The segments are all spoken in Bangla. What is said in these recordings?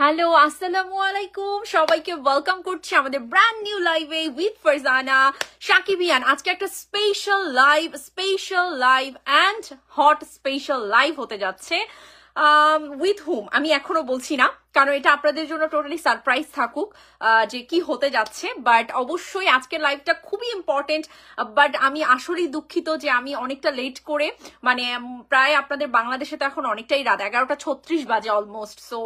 হ্যালো, আসসালামু আলাইকুম। সবাইকে ওয়েলকাম করছি আমাদের ব্র্যান্ড নিউ লাইভে উইথ ফারজানা শাকিবিয়ান। আজকে একটা special live and hot special live হতে যাচ্ছে। উইথ হুম আমি এখনো বলছি না, কারণ এটা আপনাদের জন্য টোটালি সারপ্রাইজ থাকুক যে কি হতে যাচ্ছে। বাট অবশ্যই আজকের লাইভটা খুবই ইম্পর্টেন্ট। বাট আমি আসলেই দুঃখিত যে আমি অনেকটা লেট করে, মানে প্রায় আপনাদের বাংলাদেশে তো এখন অনেকটাই রাত, 11টা 36 বাজে almost. So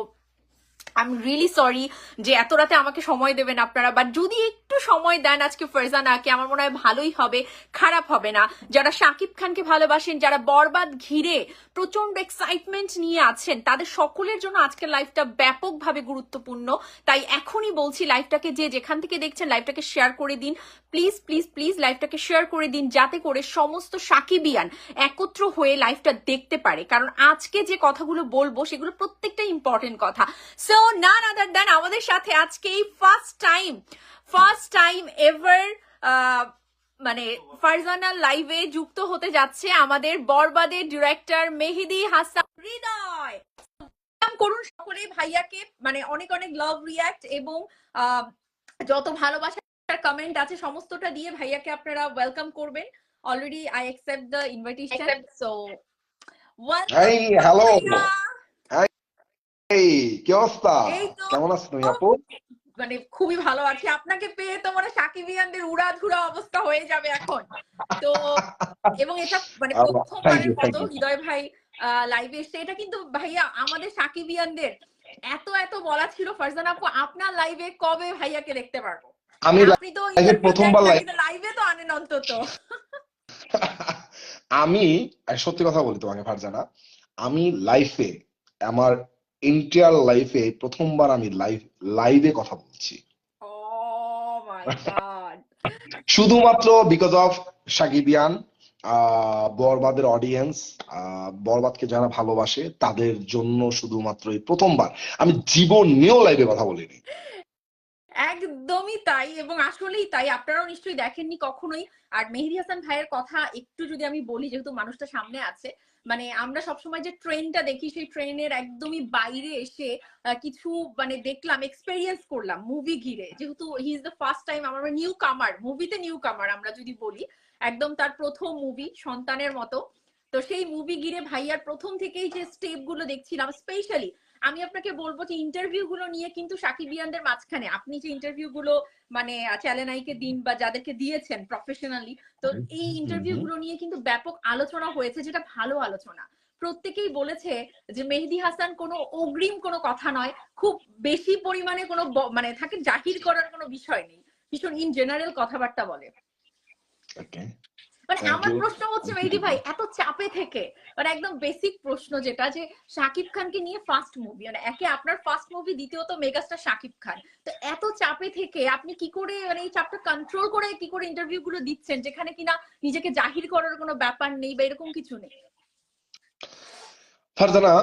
I am really sorry যে এত রাতে আমাকে সময় দেবেন আপনারা, বাট যদি একটু সময় দেন আজকে ফারজানাকে, আমার মনে হয় ভালোই হবে, খারাপ হবে না। যারা শাকিব খানকে ভালোবাসেন, যারা বরবাদ ঘিরে প্রচন্ড এক্সাইটমেন্ট নিয়ে আছেন, তাদের সকলের জন্য আজকের লাইভটা ব্যাপকভাবে গুরুত্বপূর্ণ। তাই এখনই বলছি, লাইভটাকে যে যেখান থেকে দেখছেন লাইভটাকে শেয়ার করে দিন। প্লিজ প্লিজ প্লিজ লাইভটাকে শেয়ার করে দিন, যাতে করে সমস্ত শাকিবিয়ান একত্র হয়ে লাইভটা দেখতে পারে। কারণ আজকে যে কথাগুলো বলবো সেগুলো প্রত্যেকটা ইম্পর্টেন্ট কথা। সো নান আদার দেন আমাদের সাথে আজকে এই ফার্স্ট টাইম এভার মানে ফারজানা লাইভে যুক্ত হতে যাচ্ছে আমাদের বরবাদের ডিরেক্টর মেহেদী হাসান হৃদয়। করুন সকলে ভাইয়াকে, মানে অনেক অনেক লাভ রিয়াক্ট এবং যত ভালোবাসার কমেন্ট আছে সমস্তটা দিয়ে ভাইয়াকে আপনারা ওয়েলকাম করবেন। Already I accept the invitation. So welcome এই হ্যালো, ভাইয়া। এই কি অবস্থা? এই তো কেমন আছো তুমি আপু? মানে খুবই ভালো আছি, আপনাকে পেয়ে তো মানে সাকিবিয়ানদের উড়াধুরা অবস্থা হয়ে যাবে এখন তো। এবং এটা মানে থ্যাংক প্রথমবারের ইউ, থ্যাংক মতো ইউ। হৃদয় ভাই লাইভে এসছে। এটা কিন্তু ভাইয়া আমাদের সাকিবিয়ানদের এত এত বলা ছিল, ফারজানা আপু আপনার লাইভে কবে ভাইয়াকে দেখতে পারবো। আমি মানে আপনি তো লাইভে ইন্টারভিউ দেন প্রথমবার না, লাইভ কিন্তু লাইভে তো আনেন অন্তত। আমি সত্যি কথা বলি তোমাকে ফারজানা, আমি লাইফে আমার ইন্টার লাইফে প্রথমবার আমি লাইভে কথা বলছি, ও মাই গড। শুধুমাত্র বিকজ অফ সাকিবিয়ান, বরবাদের অডিয়েন্স, বরবাদকে যারা ভালোবাসে তাদের জন্য শুধুমাত্র এই প্রথমবার। আমি জীবন নিয়েও লাইভে কথা বলিনি। একদমই তাই, এবং আসলেই তাই। আপনারাও নিশ্চয়ই দেখেননি কখনোই। আর মেহেদী হাসান ভাইয়ের কথা একটু যদি আমি বলি, যেহেতু মানুষটা সামনে আছে, মানে আমরা সবসময় যে ট্রেনটা দেখি সেই ট্রেনের একদমই বাইরে এসে কিছু মানে দেখলাম, এক্সপেরিয়েন্স করলাম মুভি ঘিরে। যেহেতু he is the first time, আমরা নিউ কামার মুভিতে, নিউ কামার আমরা যদি বলি, একদম তার প্রথম মুভি সন্তানের মতো। তো সেই মুভি ঘিরে ভাইয়ার প্রথম থেকেই যে স্টেপ গুলো দেখছিলাম, স্পেশালি আমি আপনাকে বলবো যে ইন্টারভিউ গুলো নিয়ে কিন্তু সাকিবিয়ানদের মাঝখানে আপনি যে ইন্টারভিউ গুলো মানে চ্যালেনাইকে দিন বা যাদেরকে দিয়েছেন প্রফেশনালি, তো এই ইন্টারভিউ গুলো নিয়ে কিন্তু ব্যাপক আলোচনা হয়েছে, যেটা ভালো আলোচনা। প্রত্যেকেই বলেছে যে মেহেদী হাসান কোনো অগ্রিম কোনো কথা নয়, খুব বেশি পরিমাণে কোনো মানে থাকে জাহির করার কোনো বিষয় নেই, ভীষণ ইন জেনারেল কথাবার্তা বলে। ওকে, মানে থ্যাংক আমার ইউ। প্রশ্ন হচ্ছে মেহেদী ভাই, এত চাপে থেকে, মানে একদম বেসিক প্রশ্ন যেটা, যে শাকিব খানকে নিয়ে ফার্স্ট মুভি, মানে একে আপনার ফার্স্ট মুভি, দ্বিতীয়ত মেগাস্টার শাকিব খান, তো এত চাপে থেকে আপনি কি করে মানে এই চাপটা কন্ট্রোল করে কি করে ইন্টারভিউ গুলো দিচ্ছেন, যেখানে কিনা নিজেকে জাহির করার কোনো ব্যাপার নেই বা এরকম কিছু নেই? ফারজানা,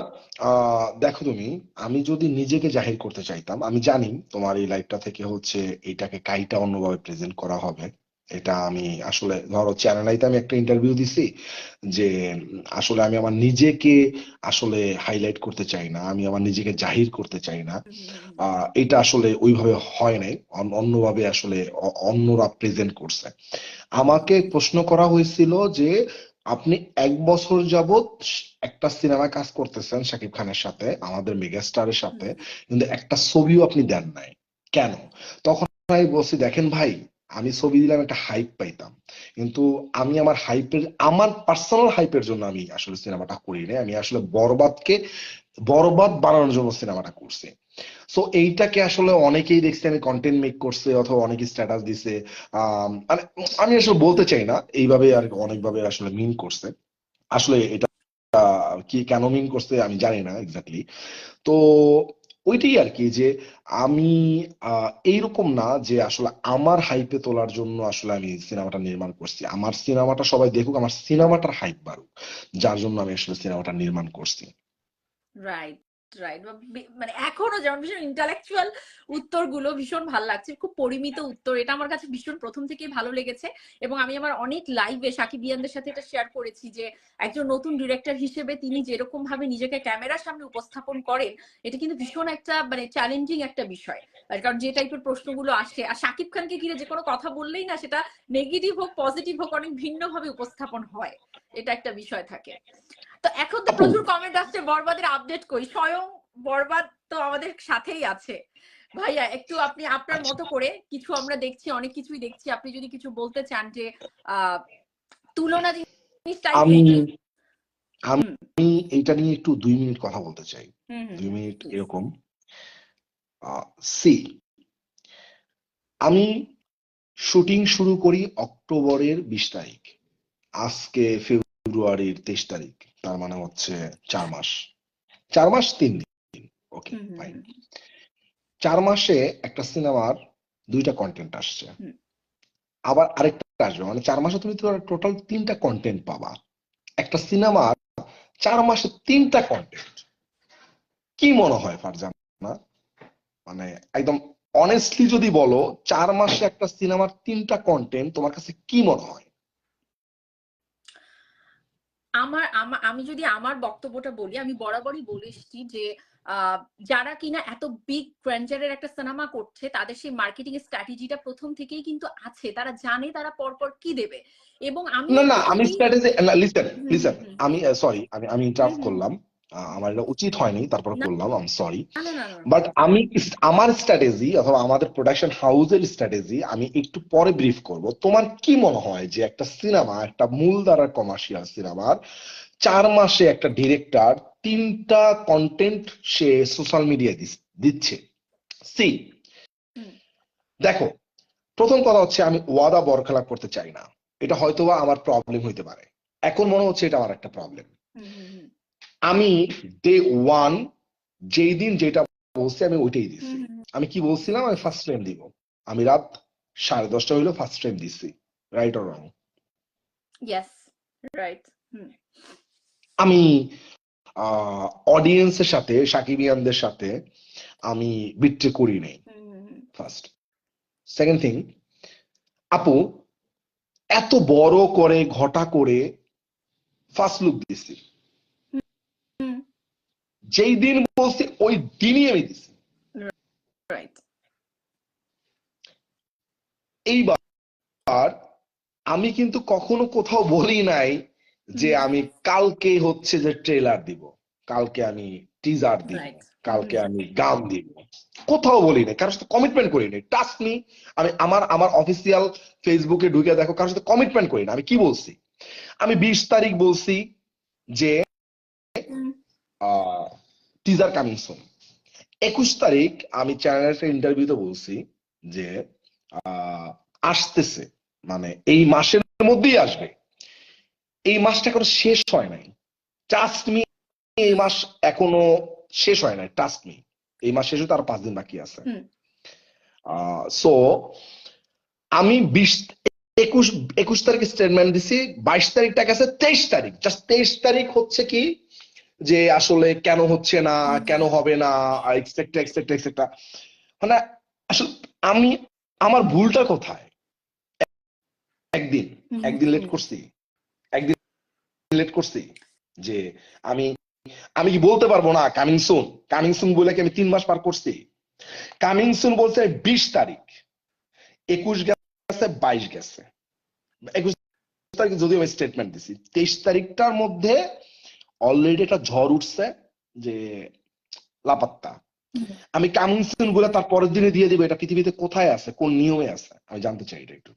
দেখো তুমি, আমি যদি নিজেকে জাহির করতে চাইতাম, আমি জানি তোমার এই লাইভটা থেকে হচ্ছে এটাকে কাইটা অন্যভাবে প্রেজেন্ট করা হবে। এটা আমি আসলে ধরো চ্যানেলাইতে আমি একটা ইন্টারভিউ দিছি যে আসলে আমি আমার নিজেকে আসলে হাইলাইট করতে চাই না, আমি আমার নিজেকে জাহির করতে চাই না। এটা আসলে ওইভাবে হয় নাই, অন্যভাবে আসলে অন্যরা প্রেজেন্ট করছে। আমাকে প্রশ্ন করা হয়েছিল যে আপনি 1 বছর যাবত একটা সিনেমা কাজ করতেছেন শাকিব খানের সাথে, আমাদের মেগাস্টারের সাথে, কিন্তু একটা ছবিও আপনি দেন নাই, কেন? তখন আমি বলছি, দেখেন ভাই, আমি ছবি দিলাম একটা হাইপ পাইতাম, কিন্তু আমি আমার হাইপের, আমার পার্সোনাল হাইপের জন্য আমি আসলে সিনেমাটা করি নাই, আমি আসলে বরবাদ বানানোর জন্য সিনেমাটা করছি। সো এইটাকে আসলে অনেকেই দেখছে আমি কন্টেন্ট মেক করছে অথবা অনেকে স্ট্যাটাস দিছে, মানে আমি আসলে বলতে চাই না এইভাবে, আর অনেকভাবে আসলে মিন করছে। আসলে এটা কি কেন মিন করছে আমি জানি না এক্স্যাক্টলি। তো ওইটাই আর কি, যে আমি এইরকম না যে আসলে আমার হাইপে তোলার জন্য আসলে আমি সিনেমাটা নির্মাণ করছি, আমার সিনেমাটা সবাই দেখুক, আমার সিনেমাটার হাইপ বাড়ুক, যার জন্য আমি আসলে সিনেমাটা নির্মাণ করছি। রাইট। রাইট, মানে এখনো যেমন ভীষণ ইন্টালেকচুয়াল উত্তরগুলো ভীষণ ভালো লাগছে, খুব পরিমিত উত্তর, এটা আমার কাছে ভীষণ প্রথম থেকেই ভালো লেগেছে। এবং আমি আমার অনেক লাইভে সাকিবিয়ানদের সাথে এটা শেয়ার করেছি যে একজন নতুন ডিরেক্টর হিসেবে তিনি যেরকম ভাবে নিজেকে ক্যামেরার সামনে উপস্থাপন করেন, এটা কিন্তু ভীষণ একটা মানে চ্যালেঞ্জিং একটা বিষয়। কারণ যে টাইপের প্রশ্নগুলো আসে, আর শাকিব খানকে ঘিরে যে কোনো কথা বললেই না সেটা নেগেটিভ হোক পজিটিভ হোক অনেক ভিন্ন ভাবে উপস্থাপন হয়, এটা একটা বিষয় থাকে। তো এখন তো আপু প্রচুর কমেন্ট আসছে বরবাদের আপডেট কই, স্বয়ং বরবাদ তো আমাদের সাথেই আছে। ভাইয়া একটু আপনি আপনার আচ্ছা, মতো করে কিছু, আমরা দেখছি অনেক কিছুই দেখছি, আপনি যদি কিছু বলতে চান যে আহ তুলনা জিনিসটাই আমি থেকে। আমি হুম এইটা নিয়ে একটু 2 মিনিট কথা বলতে চাই। হুম হুম 2 মিনিট প্লিজ। এরকম। সি, আমি শুটিং শুরু করি অক্টোবরের 20 তারিখ, আজকে ফেব্রুয়ারির 23 তারিখ, তার মানে হচ্ছে 4 মাস, 4 মাস 3 দিন। ওকে হুম হুম ফাইন। হুম 4 মাসে একটা সিনেমার 2টা কন্টেন্ট আসছে, হুম। আবার আরেকটা আসবে, মানে 4 মাসে তুমি তো টোটাল 3টা কন্টেন্ট পাবা। একটা সিনেমার 4 মাসে 3টা কন্টেন্ট, কি মনে হয় ফারজানা? মানে একদম অনেস্টলি যদি বলো, 4 মাসে একটা সিনেমার 3টা কন্টেন্ট তোমার কাছে কি মনে হয়? আমি যদি আমার বক্তব্যটা বলি, আমি বরাবরই বলে এসেছি যে আহ, যারা কিনা এত বিগ গ্র্যান্ডারের একটা সিনেমা করছে তাদের সেই মার্কেটিং স্ট্র্যাটেজিটা প্রথম থেকেই কিন্তু আছে, তারা জানে তারা পরপর কি দেবে। এবং আমি না না, একটু আমি যদি স্ট্র্যাটেজি, লিসেন হুম লিসেন, হুম হুম আমি সরি, আমি হুম ইন্টারাপ্ট হুম করলাম। আমার এটা উচিত হয়নি, তারপর না করলাম, আমি সরি। না না না না। বাট আমার স্ট্র্যাটেজি অথবা আমাদের প্রোডাকশন হাউসের স্ট্র্যাটেজি আমি একটু পরে ব্রিফ করব। তোমার কি মনে হয় যে একটা সিনেমা, একটা মূলধারার কমার্শিয়াল সিনেমার 4 মাসে একটা ডিরেক্টর 3টা কন্টেন্ট সে সোশ্যাল মিডিয়ায় দিচ্ছে? সি, হুম দেখো, প্রথম কথা হচ্ছে আমি ওয়াদা বরখেলাপ করতে চাই না, এটা হয়তোবা আমার প্রবলেম হইতে পারে, এখন মনে হচ্ছে এটা আমার একটা প্রবলেম। হুম হুম হুম আমি ডে ওয়ান যেই দিন যেটা বলছি আমি ওইটাই হুম দিছি। হুম আমি কি বলছিলাম, আমি ফার্স্ট টাইম দিব, আমি রাত 10:30 হইলো ফার্স্ট টাইম দিছি, right or wrong? Yes right. হুম আমি অডিয়েন্সের সাথে, সাকিবিয়ানদের সাথে আমি বিট্রে করি নাই, হুম হুম হুম ফার্স্ট। সেকেন্ড থিং, আপু এত বড় করে ঘটা করে ফার্স্ট লুক দিছি, হুম যেই দিন বলছি ওই দিনই আমি দিছি। রাইট। এইবার আমি কিন্তু কখনো কোথাও বলি নাই যে হুম আমি কালকে হচ্ছে যে ট্রেলার দিব, কালকে আমি টিজার দিব, রাইট। হুম কালকে হুম আমি গান দিব, কোথাও বলি নাই, কারোর সাথে কমিটমেন্ট করি নাই, ট্রাস্ট মি। আমি আমার আমার অফিসিয়াল ফেসবুকে ঢুকে দেখো, কারোর সাথে কমিটমেন্ট করি না। আমি কি বলছি, আমি 20 তারিখ বলছি যে হুম টিজার কামিং সুন। 21 তারিখ আমি চ্যানেলের একটা ইন্টারভিউতে বলছি যে আসতেছে, মানে এই মাসের মধ্যেই আসবে। এই মাসটা এখনো শেষ হয় নাই, ট্রাস্ট মি, এই মাস এখনো শেষ হয় নাই, ট্রাস্ট মি। এই মাস শেষ হতে আরো 5 দিন বাকি আছে। হুম সো আমি 21 একুশ তারিখে স্টেটমেন্ট দিছি, 22 তারিখটা গেছে 23 তারিখ, জাস্ট 23 তারিখ হচ্ছে কি যে আসলে কেন হচ্ছে না, হুম কেন হুম হবে না, এক্সেট্রা এক্সেট্রা এক্সেট্রা, মানে আসলে আমি, আমার ভুলটা কোথায়? একদিন, হুম একদিন লেট হুম করছি, একদিন লেট করছি যে আমি আমি কি বলতে পারবো না কামিং সুন? কামিং সুন বলে কি আমি 3 মাস পার করছি? কামিং সুন বলছে 20 তারিখ, 21 গেছে, 22 গেছে, 21 তারিখে যদিও আমি স্টেটমেন্ট দিছি, 23 তারিখটার মধ্যে অলরেডি একটা ঝড় উঠছে যে লাপাত্তা। হুম। আমি কামিং সুন গুলো তার পরের দিনে দিয়ে দিব, এটা পৃথিবীতে কোথায় আছে, কোন নিয়মে আছে, আমি জানতে চাই এটা একটু।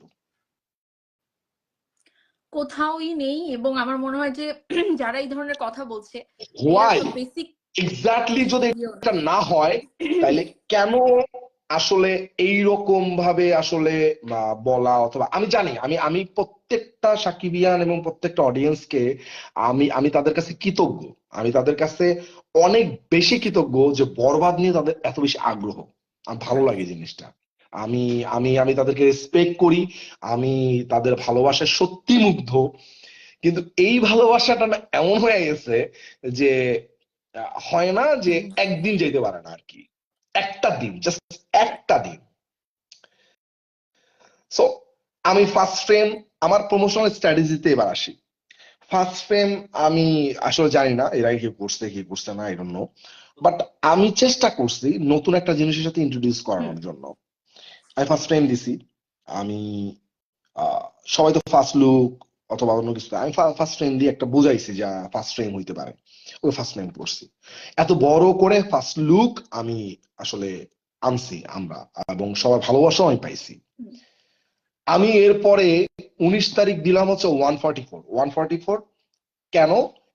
কোথাওই নেই। এবং আমার মনে হয় যে যারা এই ধরনের কথা বলছে এরা হোয়াই তো বেসিক এক্স্যাক্টলি, যদি ইয়েও না। এটা না হয় তাহলে কেন আসলে এইরকম ভাবে আসলে বলা, অথবা আমি জানি, আমি আমি প্রত্যেকটা সাকিবিয়ান এবং প্রত্যেকটা অডিয়েন্সকে আমি আমি তাদের কাছে কৃতজ্ঞ, আমি তাদের কাছে অনেক বেশি কৃতজ্ঞ যে বরবাদ নিয়ে তাদের এত বেশি আগ্রহ। আমার ভালো রাইট। লাগে জিনিসটা। আমি আমি আমি তাদেরকে রেসপেক্ট করি, আমি তাদের ভালোবাসায় সত্যি মুগ্ধ। কিন্তু এই ভালোবাসাটা না এমন হয়ে গেছে যে হয় না যে হুম, একদিন যেতে পারে না আর কি, একটা দিন, জাস্ট right. একটা দিন। সো আমি ফার্স্ট ফ্রেম, আমার প্রমোশনাল স্ট্র্যাটেজিতে এবার আসি। ফার্স্ট ফ্রেম আমি আসলে জানি না এর আগে কি করছে না, আই ডোন্ট নো, বাট আমি চেষ্টা করছি নতুন একটা জিনিসের সাথে ইন্ট্রোডিউস হুম, করানোর জন্য। আমি ফার্স্ট ফ্রেম দিছি। আমি আহ, সবাই তো ফার্স্ট লুক অথবা অন্য কিছু, আমি ফার্স্ট ফ্রেম দিয়ে একটা বুঝাইছি যা ফার্স্ট ফ্রেম হইতে পারে, ওই ফার্স্ট ফ্রেম করছি। এত বড় করে ফার্স্ট লুক আমি আসলে আনছি আমরা, এবং সবার ভালোবাসাও আমি পাইছি। হুম, আমি এরপরে 19 তারিখ দিলাম হচ্ছে 144। কেন?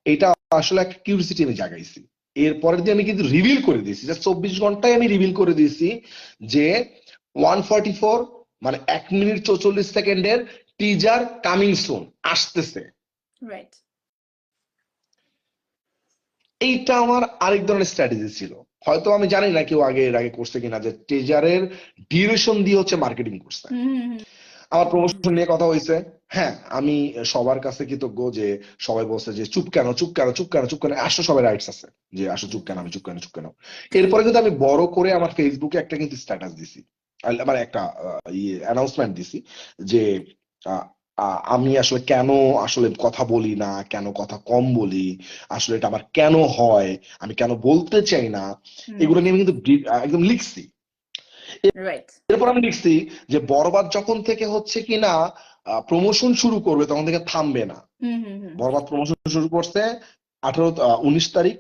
এটা আসলে একটা কিউরিসিটি আমি জাগাইছি। এরপরের দিয়ে আমি কিন্তু রিভিল করে দিয়েছি, জাস্ট 24 ঘন্টায় আমি রিভিল করে দিয়েছি যে 144, মানে 1 মিনিট 44 সেকেন্ডের টিজার কামিং সুন, আসতেছে। right. এইটা আমার আরেক ধরনের স্ট্র্যাটেজি ছিল। হয়তো আমি জানি না কেউ এর আগে করছে কিনা, যে টিজারের ডিউরেশন দিয়ে হচ্ছে মার্কেটিং করছে। হুম, হুম, হুম, আমার হুম, হুম, প্রমোশন নিয়ে কথা হয়েছে। হ্যাঁ, আমি সবার কাছে কৃতজ্ঞ যে সবাই বলছে যে চুপ কেন, চুপ কেন, চুপ কেন, চুপ কেন, আসো সবাই রাইটস আছে যে আসো চুপ কেন, আমি চুপ কেন, চুপ কেন। এরপরে কিন্তু আমি বড় করে আমার ফেসবুকে একটা কিন্তু স্ট্যাটাস দিছি, মানে একটা অ্যানাউন্সমেন্ট দিছি যে আহ, আমি আসলে কেন আসলে কথা বলি না, কেন কথা কম বলি, আসলে এটা আমার কেন হয়, আমি কেন বলতে চাই না, হুম, এগুলো নিয়ে আমি কিন্তু একদম লিখছি। right. এরপর আমি দেখছি যে বরবাদ যখন থেকে হচ্ছে কিনা প্রমোশন শুরু করবে, তখন থেকে থামবে না। হুম, হুম, হুম, বরবাদ প্রমোশন শুরু করছে 19 তারিখ,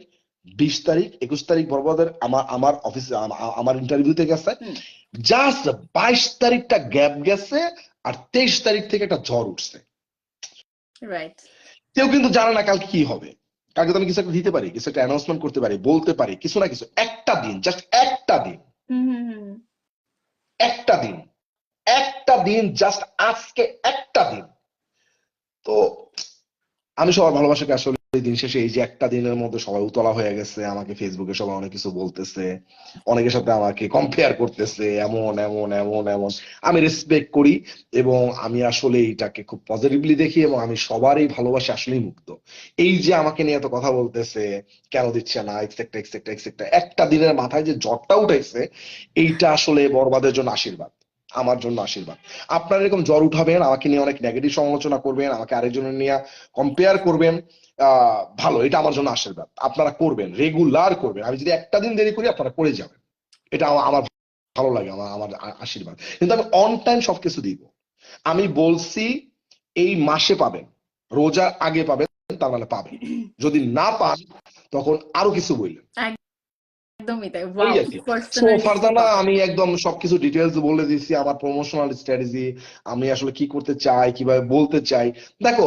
20 তারিখ, 21 তারিখ বরবাদের আমার আমার অফিসে আমার ইন্টারভিউতে গেছে। হুম, জাস্ট 22 তারিখটা গ্যাপ গেছে, আর 23 তারিখ থেকে একটা ঝড় উঠছে। right. কেউ কিন্তু জানে না কালকে কি হবে। কালকে তো আমি কিছু একটা দিতে পারি, কিছু একটা অ্যানাউন্সমেন্ট করতে পারি, বলতে পারি কিছু না কিছু। একটা দিন, জাস্ট একটা দিন, হুম, হুম, হুম, একটা দিন, একটা দিন, জাস্ট আজকে একটা দিন। তো আমি সবার ভালোবাসাকে আসলে দিন শেষে এই যে একটা দিনের মধ্যে সবাই উতলা হয়ে গেছে, আমাকে ফেসবুকে সবাই অনেক কিছু বলতেছে, অনেকের সাথে আমাকে কম্পেয়ার করতেছে, এমন এমন এমন এমন। আমি রেসপেক্ট করি, এবং আমি আসলে এইটাকে খুব পজিটিভলি দেখি, এবং আমি সবার এই ভালোবাসা আসলেই মুক্ত। এই যে আমাকে নিয়ে এত কথা বলতেছে, কেন দিচ্ছে না, এক্সেট্রা এক্সেট্রা এক্সেট্রা, একটা দিনের মাথায় যে জ্বরটা উঠাইছে, এইটা আসলে বরবাদের জন্য আশীর্বাদ, আমার জন্য আশীর্বাদ। আপনারা এরকম জ্বর উঠাবেন, আমাকে নিয়ে অনেক নেগেটিভ সমালোচনা করবেন, আমাকে আরেকজনের নিয়ে কম্পেয়ার করবেন, ভালো, এটা আমার জন্য আশীর্বাদ। আপনারা করবেন, রেগুলার করবেন। আমি যদি একটা দিন দেরি করি, আপনারা করে যাবেন, এটা আমার ভালো লাগে, আমার আমার আশীর্বাদ। কিন্তু আমি অন টাইম সবকিছু দিব। আমি বলছি এই মাসে পাবেন, রোজার আগে পাবেন, তার মানে পাবেন। যদি না পান, তখন আরো কিছু বললেন, একদমই তাই। এই ওয়াও, আর কি কি। সো পার্সোনালিস্টিক ফারজানা, কথা। আমি একদম সবকিছু ডিটেলস বলে দিছি, আমার প্রমোশনাল স্ট্র্যাটেজি, আমি আসলে কি করতে চাই, কিভাবে বলতে চাই। দেখো,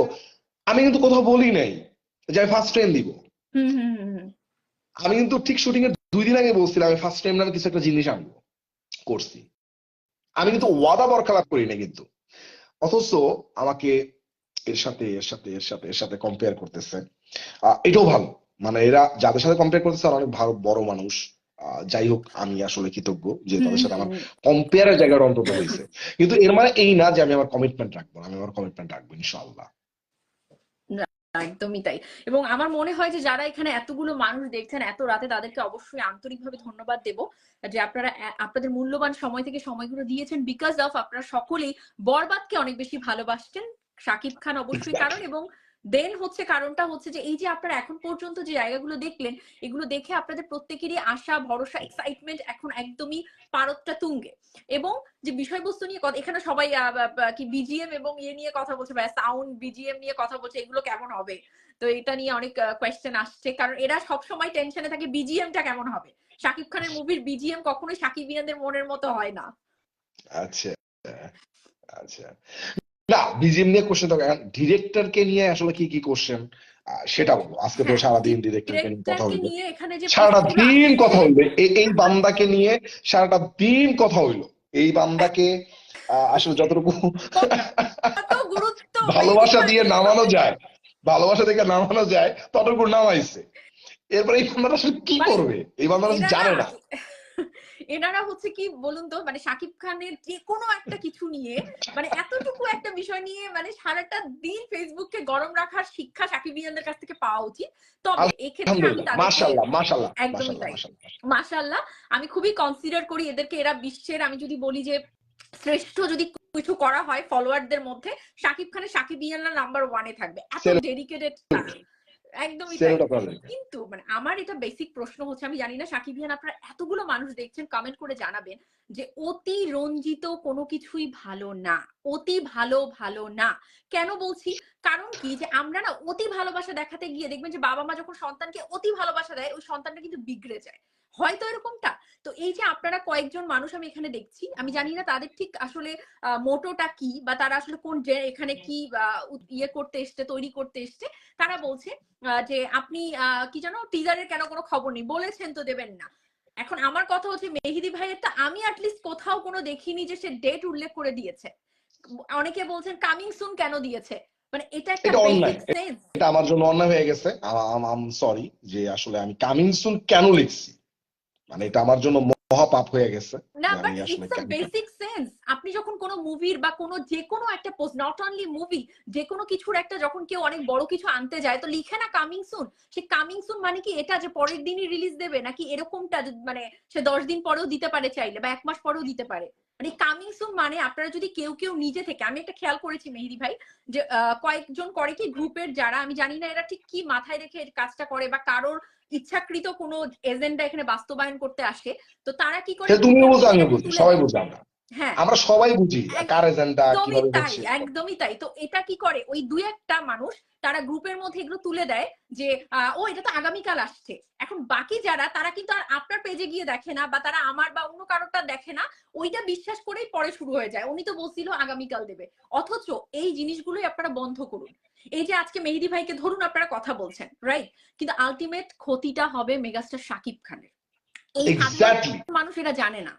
আমি কিন্তু কোথাও বলি নাই যে আমি ফার্স্ট ট্রেন দিব। হুম, হুম, হুম, হুম, আমি কিন্তু ঠিক শুটিং এর 2 দিন আগে বলছিলাম আমি ফার্স্ট টাইম নামে কিছু একটা জিনিস আনবো, করছি। আমি কিন্তু ওয়াদা বরখেলাপ করি না কিন্তু। অথচ আমাকে এর সাথে কম্পেয়ার করতেছে। এটাও ভালো, মানে এরা যাদের সাথে কম্পেয়ার করতেছে তারা অনেক ভালো বড় মানুষ। যাই হোক, আমি আসলে কৃতজ্ঞ যে হুম, তাদের সাথে আমার হুম, কম্পেয়ারের জায়গাটা অন্তত হয়েছে। কিন্তু এর মানে এই না যে আমি আমার কমিটমেন্ট রাখবো না, আমি আমার কমিটমেন্ট রাখবো ইনশাআল্লাহ। একদমই তাই। এবং আমার মনে হয় যে যারা এখানে এতগুলো মানুষ দেখছেন এত রাতে, তাদেরকে অবশ্যই আন্তরিকভাবে ধন্যবাদ দেব যে আপনারা আপনাদের মূল্যবান সময় থেকে সময়গুলো দিয়েছেন, বিকজ অফ আপনারা সকলেই বরবাদকে অনেক বেশি ভালোবাসছেন। শাকিব খান অবশ্যই কারণ, এক্স্যাক্টলি। এবং দেন হচ্ছে কারণটা হচ্ছে যে এই যে আপনারা এখন পর্যন্ত যে জায়গাগুলো দেখলেন, এগুলো দেখে আপনাদের প্রত্যেকেরই আশা, ভরসা, এক্সাইটমেন্ট এখন একদমই পারদটা তুঙ্গে। এবং যে বিষয়বস্তু নিয়ে কথা, এখানে সবাই কি বিজিএম এবং ইয়ে নিয়ে কথা বলছে, বা সাউন্ড বিজিএম নিয়ে কথা বলছে, এগুলো কেমন হবে। তো এটা নিয়ে অনেক কোয়েশ্চেন আসছে, কারণ এরা সবসময় টেনশনে থাকে বিজিএমটা কেমন হবে। শাকিব খানের মুভির বিজিএম কখনোই শাকিবিয়ানদের মনের মতো হয় না। আচ্ছা, আচ্ছা। না, বিজিএম নিয়ে কোশ্চেন তো, ডিরেক্টরকে নিয়ে আসলে কি কি কোশ্চেন, সেটা বলো। আজকে তো হ্যাঁ, সারাদিন ডিরেক্টরকে নিয়ে কথা ডিরেক্টরকে হইলো, নিয়ে এখানে যে সারাটা প্রশ্নগুলো দিন আসছে, কথা হইলো এই বান্দাকে নিয়ে, সারাটা দিন কথা হইলো এই বান্দাকে। আসলে যতটুকু কত গুরুত্ব এই ভালোবাসা দিয়ে বিষয়গুলো। নামানো যায়, ভালোবাসা থেকে নামানো যায়, ততটুকু নামাইছে। এরপরে এই বান্দাটা আসলে কি মানে করবে, এই বান্দাটা এরা না, জানে না। এনারা হচ্ছে কি বলুন তো, মানে শাকিব খানের যে কোনো একটা কিছু নিয়ে, মানে এতটুকু একটা বিষয় নিয়ে মানে সারাটা দিন ফেসবুককে গরম রাখার শিক্ষা সাকিবিয়ানদের কাছ থেকে পাওয়া উচিত। তবে এক্ষেত্রে আমি আলহামদুলিল্লাহ, তাদেরকে মাশাআল্লাহ মাশাআল্লাহ একদমই মাশাআল্লাহ তাই, মাশাআল্লাহ। মাশাআল্লাহ, আমি খুবই কনসিডার করি এদেরকে। এরা বিশ্বের, আমি যদি বলি যে শ্রেষ্ঠ যদি কিছু করা হয় ফলোয়ারদের মধ্যে, শাকিব খানের সাকিবিয়ানরা নাম্বার ওয়ানে থাকবে, এত ডেডিকেটেড তারা। একদমই তাই। সেলুট আপনাদের। কিন্তু মানে আমার এটা বেসিক প্রশ্ন হচ্ছে, আমি জানি না সাকিবিয়ান আপনারা এতগুলো মানুষ দেখছেন, কমেন্ট করে জানাবেন যে অতি রঞ্জিত কোনো কিছুই ভালো না, অতি ভালো ভালো না। কেন বলছি? কারণ কি, যে আমরা না অতি ভালোবাসা দেখাতে গিয়ে দেখবেন যে বাবা মা যখন সন্তানকে অতি ভালোবাসা দেয়, ওই সন্তানটা কিন্তু বিগড়ে যায়, হয়তো এরকমটা। তো এই যে আপনারা কয়েকজন মানুষ আমি এখানে দেখছি, আমি জানি না তাদের ঠিক আসলে মোটোটা কি, বা তারা আসলে কোন এখানে কি ইয়ে করতে এসছে, তৈরি করতে এসছে। তারা বলছে যে আপনি কি জানো টিজারের কেন কোনো খবর নেই, বলেছেন তো দেবেন না। এখন আমার কথা হচ্ছে মেহেদী ভাইয়েরটা আমি অ্যাটলিস্ট কোথাও কোনো দেখিনি যে সে ডেট উল্লেখ করে দিয়েছে। অনেকে বলছেন কামিং সুন কেন দিয়েছে, মানে এটা একটা এটা অন্যায়, বেসিক সেন্স। এটা আমার জন্য অন্যায় হয়ে গেছে। আম সরি যে আসলে আমি কামিং সুন কেন লিখছি, মানে এটা আমার জন্য মহাপাপ হয়ে গেছে না, যে আমি বাট আসলে ইটস আ বেসিক সেন্স। আপনি যখন কোনো মুভির বা কোনো যে কোনো একটা পোস্ট, নট অনলি মুভি, যে কোনো কিছুর একটা, যখন কেউ অনেক বড় কিছু আনতে যায় তো লিখে না কামিং সুন। সে কামিং সুন মানে কি এটা যে পরের দিনই রিলিজ দেবে, নাকি এরকমটা মানে সে 10 দিন পরেও দিতে পারে চাইলে, বা 1 মাস পরেও দিতে পারে। মানে কামিং সুন মানে আপনারা যদি কেউ কেউ নিজে থেকে, আমি একটা খেয়াল করেছি মেহেদী ভাই, যে কয়েকজন করে কি গ্রুপের যারা, আমি জানি না এরা ঠিক কি মাথায় রেখে কাজটা করে, বা কারোর ইচ্ছাকৃত কোনো এজেন্ডা এখানে বাস্তবায়ন করতে আসে, তো তারা কি করে সে তুমিও গ্রুপের বুঝো মধ্যে আমিও এটাকে বুঝি, তুলে সবাই দেয়। বুঝি, আমরা হ্যাঁ, আমরা সবাই বুঝি কার এজেন্ডা একদমই কিভাবে তাই, হচ্ছে। একদমই তাই। তো এটা কি করে, ওই দুই একটা মানুষ তারা গ্রুপের মধ্যে এগুলো তুলে দেয় যে ও এটা তো আগামীকাল আসছে। এখন বাকি যারা, তারা কিন্তু আর আপনার পেজে গিয়ে দেখে না, বা তারা আমার বা অন্য কারোরটা দেখে না, ওইটা বিশ্বাস করেই পরে শুরু হয়ে যায়, উনি তো বলছিল আগামীকাল দেবে। অথচ এই জিনিসগুলোই আপনারা বন্ধ করুন। এই যে আজকে মেহেদী ভাইকে ধরুন আপনারা কথা বলছেন, রাইট, কিন্তু আলটিমেট ক্ষতিটা হবে মেগাস্টার শাকিব খানের। এই সাধারণ এক্স্যাক্টলি। মানুষ এরা জানে না।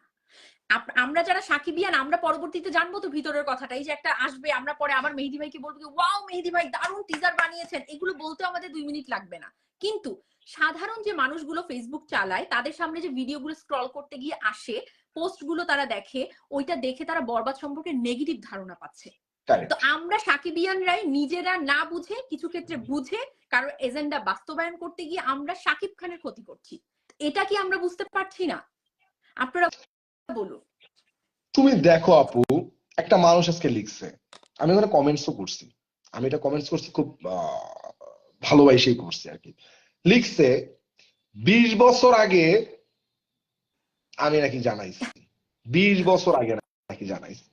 আমরা যারা সাকিবিয়ান, আমরা পরবর্তীতে জানবো তো ভিতরের কথাটা। এই যে একটা আসবে, আমরা পরে আবার মেহেদী ভাইকে বলবো যে ওয়াও মেহেদী ভাই দারুণ টিজার বানিয়েছেন, এগুলো বলতে আমাদের 2 মিনিট লাগবে না। কিন্তু সাধারণ যে মানুষগুলো ফেসবুক চালায়, তাদের সামনে যে ভিডিওগুলো স্ক্রল করতে গিয়ে আসে, পোস্টগুলো তারা দেখে, ওইটা দেখে তারা বরবাদ সম্পর্কে নেগেটিভ ধারণা পাচ্ছে। তো কারেক্ট। আমরা সাকিবিয়ানরাই নিজেরা না বুঝে, কিছু ক্ষেত্রে বুঝে, কারো এজেন্ডা বাস্তবায়ন করতে গিয়ে আমরা শাকিব খানের ক্ষতি করছি। এটা কি আমরা বুঝতে পারছি না? আপনারা বলুন। তুমি দেখো আপু, একটা মানুষ আজকে লিখছে, আমি ওখানে কমেন্টসও করছি, আমি এটা কমেন্টস করছি খুব ভালোবাসেই করছি আর কি। লিখছে 20 বছর আগে আমি নাকি জানাইছি, 20 বছর আগে নাকি জানাইছি।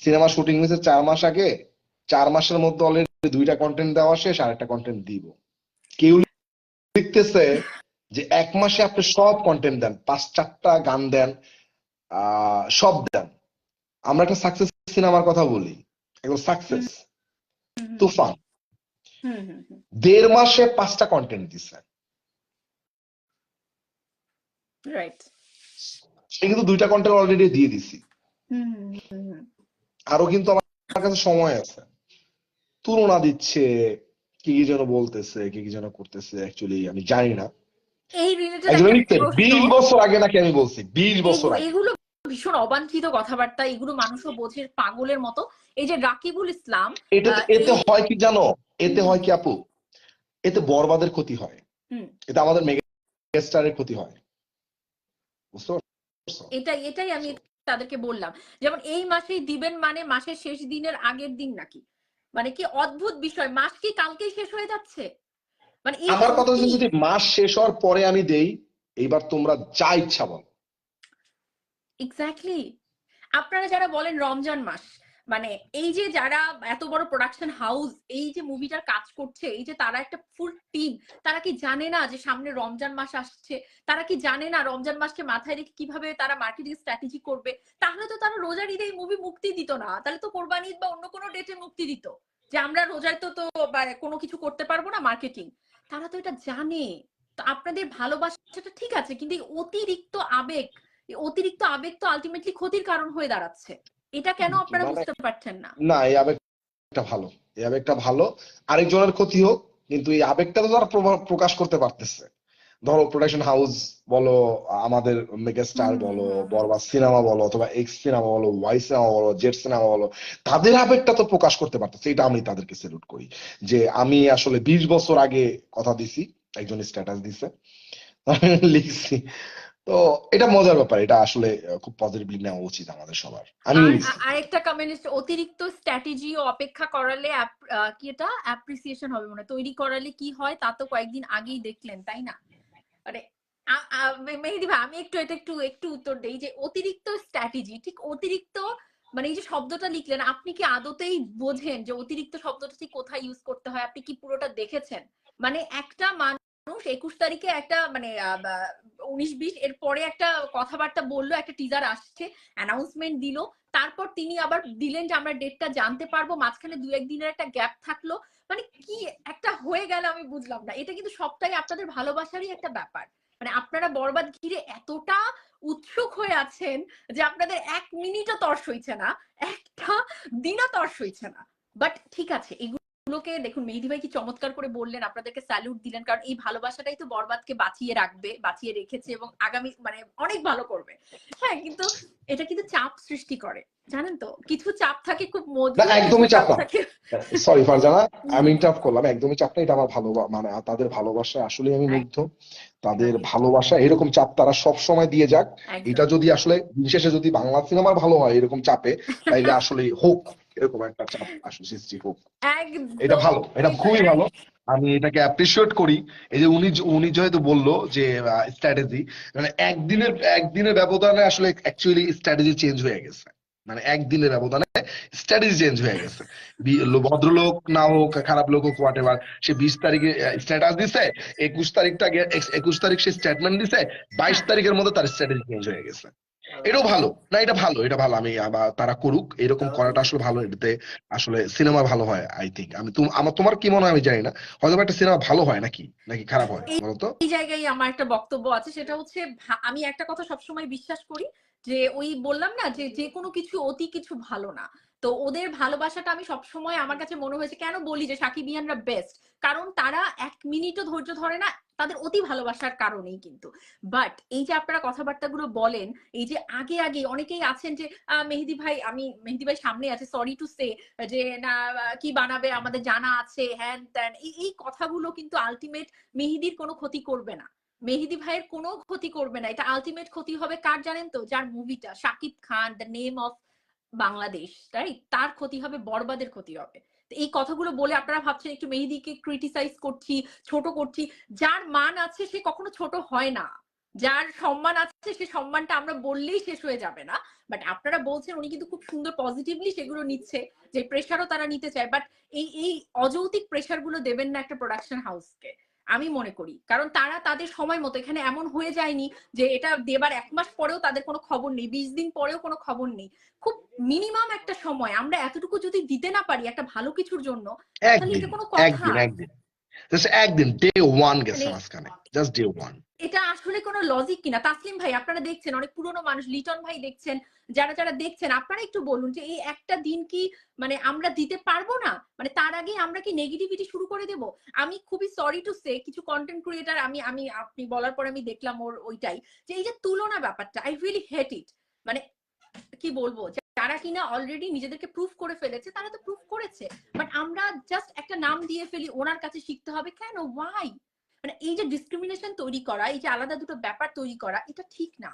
সিনেমা শুটিং হয়েছে 4 মাস আগে, 4 মাসের মধ্যে অলরেডি 2টা কন্টেন্ট দেওয়া শেষ, আর একটা কন্টেন্ট দিব। কেউ লিখতেছে যে 1 মাসে আপনি সব কন্টেন্ট দেন, 5-4টা গান দেন, সব দেন। আমরা একটা সাকসেস সিনেমার কথা বলি, একদম সাকসেস তুফান, 1.5 মাসে 5টা কন্টেন্ট দিছে, রাইট। সে কিন্তু 2টা কন্টেন্ট অলরেডি দিয়ে দিছি, আরো কিন্তু আমার কাছে সময় আছে। তুলনা দিচ্ছে, কি কি যেন বলতেছে, কি কি যেন করতেছে, অ্যাকচুয়ালি আমি জানি না। এই রিলেটেড একজন একটা লিখতে প্রশ্ন, 20 বছর আগে নাকি আমি বলছি, 20 বছর আগে। এগুলো ভীষণ অবাঞ্ছিত কথাবার্তা, এগুলো মানুষও বোঝে পাগলের মতো। এই যে রাকিবুল ইসলাম, এতে এই হয় কি জানো, এতে হয় কি আপু, এতে বরবাদের ক্ষতি হয়, এতে আমাদের মেগাস্টারের ক্ষতি হয়, বুঝতে পারছো? এটাই আমি তাদেরকে বললাম। যেমন এই মাসেই দিবেন, মানে মাসের শেষ দিনের আগের দিন নাকি, মানে কি অদ্ভুত বিষয়, মাস কি কালকেই শেষ হয়ে যাচ্ছে? মানে এই আমার কথা অতি, হচ্ছে যদি মাস শেষ হওয়ার পরে আমি দেই, এইবার তোমরা যা ইচ্ছা বলো। এক্স্যাক্টলি। আপনারা যারা বলেন রমজান মাস, মানে এই যে যারা এত বড় প্রোডাকশন হাউস এই যে মুভিটার কাজ করছে, এই যে তারা একটা ফুল টিম, তারা কি জানে না যে সামনে রমজান মাস আসছে? তারা কি জানে না রমজান মাসকে মাথায় রেখে কিভাবে তারা মার্কেটিং স্ট্র্যাটেজি করবে? তাহলে তো তারা রোজার ঈদে এই মুভি মুক্তি দিত না, তাহলে তো কোরবানি ঈদ বা অন্য কোনো ডেটে মুক্তি দিত, যে আমরা রোজায় তো তো কোনো কিছু করতে পারবো না মার্কেটিং। তারা তো এটা জানে। তো আপনাদের ভালোবাসাটা ঠিক আছে, কিন্তু এই অতিরিক্ত আবেগ তো আলটিমেটলি ক্ষতির কারণ হয়ে দাঁড়াচ্ছে। এটা কেন আপনারা মানে বুঝতে পারছেন না? না, এই আবেগটা ভালো, এই আবেগটা ভালো, আরেকজনের ক্ষতি হোক, কিন্তু এই আবেগটা তো তারা প্রকাশ করতে পারতেছে। ধরো প্রোডাকশন হাউস বলো, আমাদের মেগাস্টার হুম হুম বলো, হুম হুম। বরবাদ সিনেমা বলো, অথবা এক্স সিনেমা বলো, ওয়াই সিনেমা বলো, জেড সিনেমা বলো, তাদের আবেগটা তো প্রকাশ করতে পারতেছে, এটা আমি তাদেরকে স্যালুট করি। যে আমি আসলে 20 বছর আগে কথা দিছি, একজন স্ট্যাটাস দিছে, আমি লিখছি। তো এটা মজার ব্যাপার, এটা আসলে খুব পজিটিভলি নেওয়া উচিত আমাদের সবার, আমিও আর নিছি। আরেকটা কমিউনিস্ট অতিরিক্ত স্ট্র্যাটেজি ও অপেক্ষা করালে কি এটা অ্যাপ্রিসিয়েশন হবে মনে হয়। তৈরি করালে কি হয় তা তো কয়েকদিন আগেই দেখলেন তাই না? মানে মেহেদী ভাই আমি একটু উত্তর দেই যে অতিরিক্ত স্ট্র্যাটেজি ঠিক অতিরিক্ত মানে এই যে শব্দটা লিখলেন আপনি কি আদতেই বোঝেন যে অতিরিক্ত শব্দটা ঠিক কোথায় ইউজ করতে হয়? আপনি কি পুরোটা দেখেছেন? মানে একটা মানুষ 21 তারিখে একটা মানে 19-20 এর পরে একটা কথাবার্তা বললো, একটা টিজার আসছে, অ্যানাউন্সমেন্ট দিল, তারপর তিনি আবার দিলেন যে আমরা ডেটটা জানতে পারবো, মাঝখানে 2-1 দিনের একটা গ্যাপ থাকলো। মানে কি একটা হয়ে গেল আমি বুঝলাম না। এটা কিন্তু সবটাই আপনাদের ভালোবাসারই একটা ব্যাপার। মানে আপনারা বরবাদ ঘিরে এতটা উৎসুক হয়ে আছেন যে আপনাদের 1 মিনিটও তর সইছে না, একটা দিনও তর সইছে না। বাট ঠিক আছে, এগুলোকে দেখুন মেহেদী ভাই কি চমৎকার করে বললেন, আপনাদেরকে স্যালুট দিলেন, কারণ এই ভালোবাসাটাই তো বরবাদকে বাঁচিয়ে রাখবে, বাঁচিয়ে রেখেছে এবং আগামী মানে অনেক ভালো করবে। হ্যাঁ কিন্তু এটা কিন্তু চাপ সৃষ্টি করে, জানেন তো, কিছু চাপ থাকে খুব না, মধুর, কিছু একদমই চাপ চাপ না। থাকে সরি ফারজানা, আমি জি ইন্টারাপ্ট করলাম, একদমই চাপ না, এটা আমার ভালো মানে তাদের ভালোবাসায় আসলে আমি মুগ্ধ। তাদের একদমই ভালোবাসা এরকম চাপ তারা সব সময় দিয়ে যাক। এটা একদমই যদি আসলে দিন শেষে যদি বাংলা সিনেমার ভালো হয় এরকম চাপে, তাইলে আসলে হোক, এরকম একটা চাপ আসলে সৃষ্টি হোক। এটা ভালো, এটা একদমই তাই। খুবই ভালো, আমি এটাকে অ্যাপ্রিসিয়েট করি। এই যে উনি উনি যেহেতু বললো যে স্ট্র্যাটেজি, মানে একদিনের ব্যবধানে আসলে অ্যাকচুয়ালি স্ট্র্যাটেজি চেঞ্জ হয়ে গেছে। মানে একদিনের ব্যবধানে স্ট্র্যাটেজি চেঞ্জ হয়ে গেছে। ভদ্রলোক না হোক, খারাপ লোক হোক, হোয়াট এভার, সে 20 তারিখে স্ট্যাটাস দিছে, 21 তারিখ সে স্টেটমেন্ট দিছে, 22 তারিখের মধ্যে তার স্ট্র্যাটেজি চেঞ্জ হয়ে গেছে। এটাও ভালো না, এটা ভালো, এটা ভালো, আমি আবার তারা করুক, এরকম করাটা আসলে ভালো, এটাতে আসলে সিনেমা ভালো হয় আই থিঙ্ক। আমি তোমার কি মনে হয় আমি জানি না, হয়তো একটা সিনেমা ভালো হয় নাকি নাকি খারাপ হয় এই বলতো। এই জায়গায় আমার একটা বক্তব্য আছে, সেটা হচ্ছে আমি একটা কথা সবসময় বিশ্বাস করি যে ওই বললাম না যে যে কোনো কিছু অতি কিছু ভালো না। তো ওদের ভালোবাসাটা আমি সবসময় আমার কাছে মনে হয়েছে, কেন বলি যে সাকিবিয়ানরা বেস্ট, কারণ তারা 1 মিনিটও ধৈর্য ধরে না তাদের অতি ভালোবাসার কারণেই কিন্তু। বাট এই যে আপনারা কথাবার্তাগুলো বলেন, এই যে আগে আগে অনেকেই আছেন যে মেহেদী ভাই, আমি মেহেদী ভাই সামনে আছে সরি টু সে, যে না কি বানাবে আমাদের জানা আছে হ্যান ত্যান, এই কথাগুলো কিন্তু আলটিমেট মেহেদির কোনো ক্ষতি করবে না, মেহেদী ভাইয়ের কোনো ক্ষতি করবে না। এটা আলটিমেট ক্ষতি হবে কার জানেন তো? যার মুভিটা Shakib Khan, the name of Bangladesh, right, তার ক্ষতি হবে, বরবাদের ক্ষতি হবে। এই কথাগুলো বলে আপনারা ভাবছেন একটু মেহেদীকে ক্রিটিসাইজ করছি, ছোট করছি। যার মান আছে সে কখনো ছোট হয় না, যার সম্মান আছে সে সম্মানটা আমরা বললেই শেষ হয়ে যাবে না। বাট আপনারা বলছেন উনি কিন্তু খুব সুন্দর পজিটিভলি সেগুলো নিচ্ছে, যে প্রেশারও তারা নিতে চায়, বাট এই অযৌক্তিক প্রেশার গুলো দেবেন না একটা প্রোডাকশন হাউসকে, আমি মনে করি। কারণ তারা তাদের সময় মতো, এখানে এমন হয়ে যায়নি যে এটা দেবার 1 মাস পরেও তাদের কোনো খবর নেই, 20 দিন পরেও কোনো খবর নেই। খুব মিনিমাম একটা সময় আমরা এতটুকু যদি দিতে না পারি একটা ভালো কিছুর জন্য, তাহলে একদিন এটা কোনো কথা? একদিন একদিন জাস্ট একদিন, ডে ওয়ান গেছে মানে মাঝখানে, জাস্ট ডে ওয়ান। এটা আসলে কোনো লজিক কিনা? তাসলিম ভাই আপনারা দেখছেন, অনেক পুরনো মানুষ, লিটন ভাই দেখছেন, যারা যারা দেখছেন আপনারা একটু বলুন যে এই একটা দিন কি মানে আমরা দিতে পারবো না? মানে তার আগে আমরা কি নেগেটিভিটি শুরু করে দেব? আমি খুবই সরি টু সে কিছু কন্টেন্ট ক্রিয়েটার, আমি আমি আপনি বলার পরে আমি দেখলাম ওর ওইটাই, যে এই যে তুলনা ব্যাপারটা, আই রিয়েলি হেট ইট। মানে কি বলবো, যারা কিনা অলরেডি নিজেদেরকে প্রুফ করে ফেলেছে তারা তো প্রুফ করেছে, বাট আমরা জাস্ট একটা নাম দিয়ে ফেলি, ওনার কাছে শিখতে হবে কেন, ওয়াই? মানে এই যে ডিসক্রিমিনেশন তৈরি করা, এই যে আলাদা দুটো ব্যাপার তৈরি করা, এটা ঠিক না।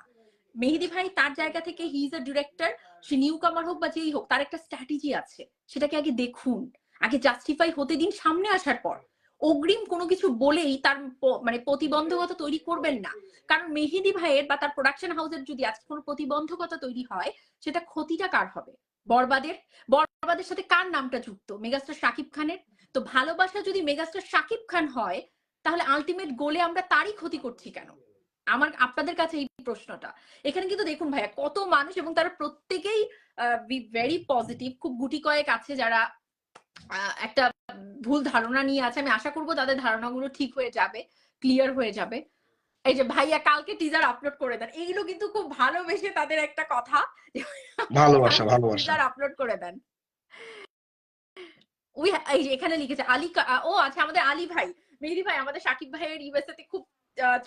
মেহেদী ভাই তার জায়গা থেকে he is a director, say new কামার হোক বা যেই হোক, তার একটা স্ট্র্যাটেজি আছে, সেটাকে আগে দেখুন, আগে জাস্টিফাই হতে দিন, সামনে আসার পর অগ্রিম কোনো কিছু বলেই তার মানে প্রতিবন্ধকতা তৈরি করবেন না। কারণ মেহেদী ভাইয়ের বা তার প্রোডাকশন হাউসের যদি আজকে কোনো প্রতিবন্ধকতা তৈরি হয়, সেটা ক্ষতিটা কার হবে? বরবাদের। বরবাদের সাথে কার নামটা যুক্ত? মেগাস্টার শাকিব খানের। তো ভালোবাসা যদি মেগাস্টার শাকিব খান হয়, তাহলে আলটিমেট গোলে আমরা তারই ক্ষতি করছি কেন? আমার আপনাদের কাছে এই প্রশ্নটা। এখানে কিন্তু দেখুন ভাইয়া কত মানুষ, এবং তারা প্রত্যেকেই ভেরি পজিটিভ, খুব গুটি কয়েক আছে যারা একটা ভুল ধারণা নিয়ে আছে। আমি আশা করবো তাদের ধারণাগুলো ঠিক হয়ে যাবে, ক্লিয়ার হয়ে যাবে। এই যে ভাইয়া কালকে টিজার আপলোড করে দেন, এইগুলো কিন্তু খুব ভালোবেসে তাদের একটা কথা, ভালোবাসা কালকে ভালোবাসা। টিজার আপলোড করে দেন। এই যে এখানে লিখেছে আলী ও আচ্ছা আমাদের আলী ভাই, মেহেদী ভাই আমাদের সাকিব ভাইয়ের ইউএসএ তে খুব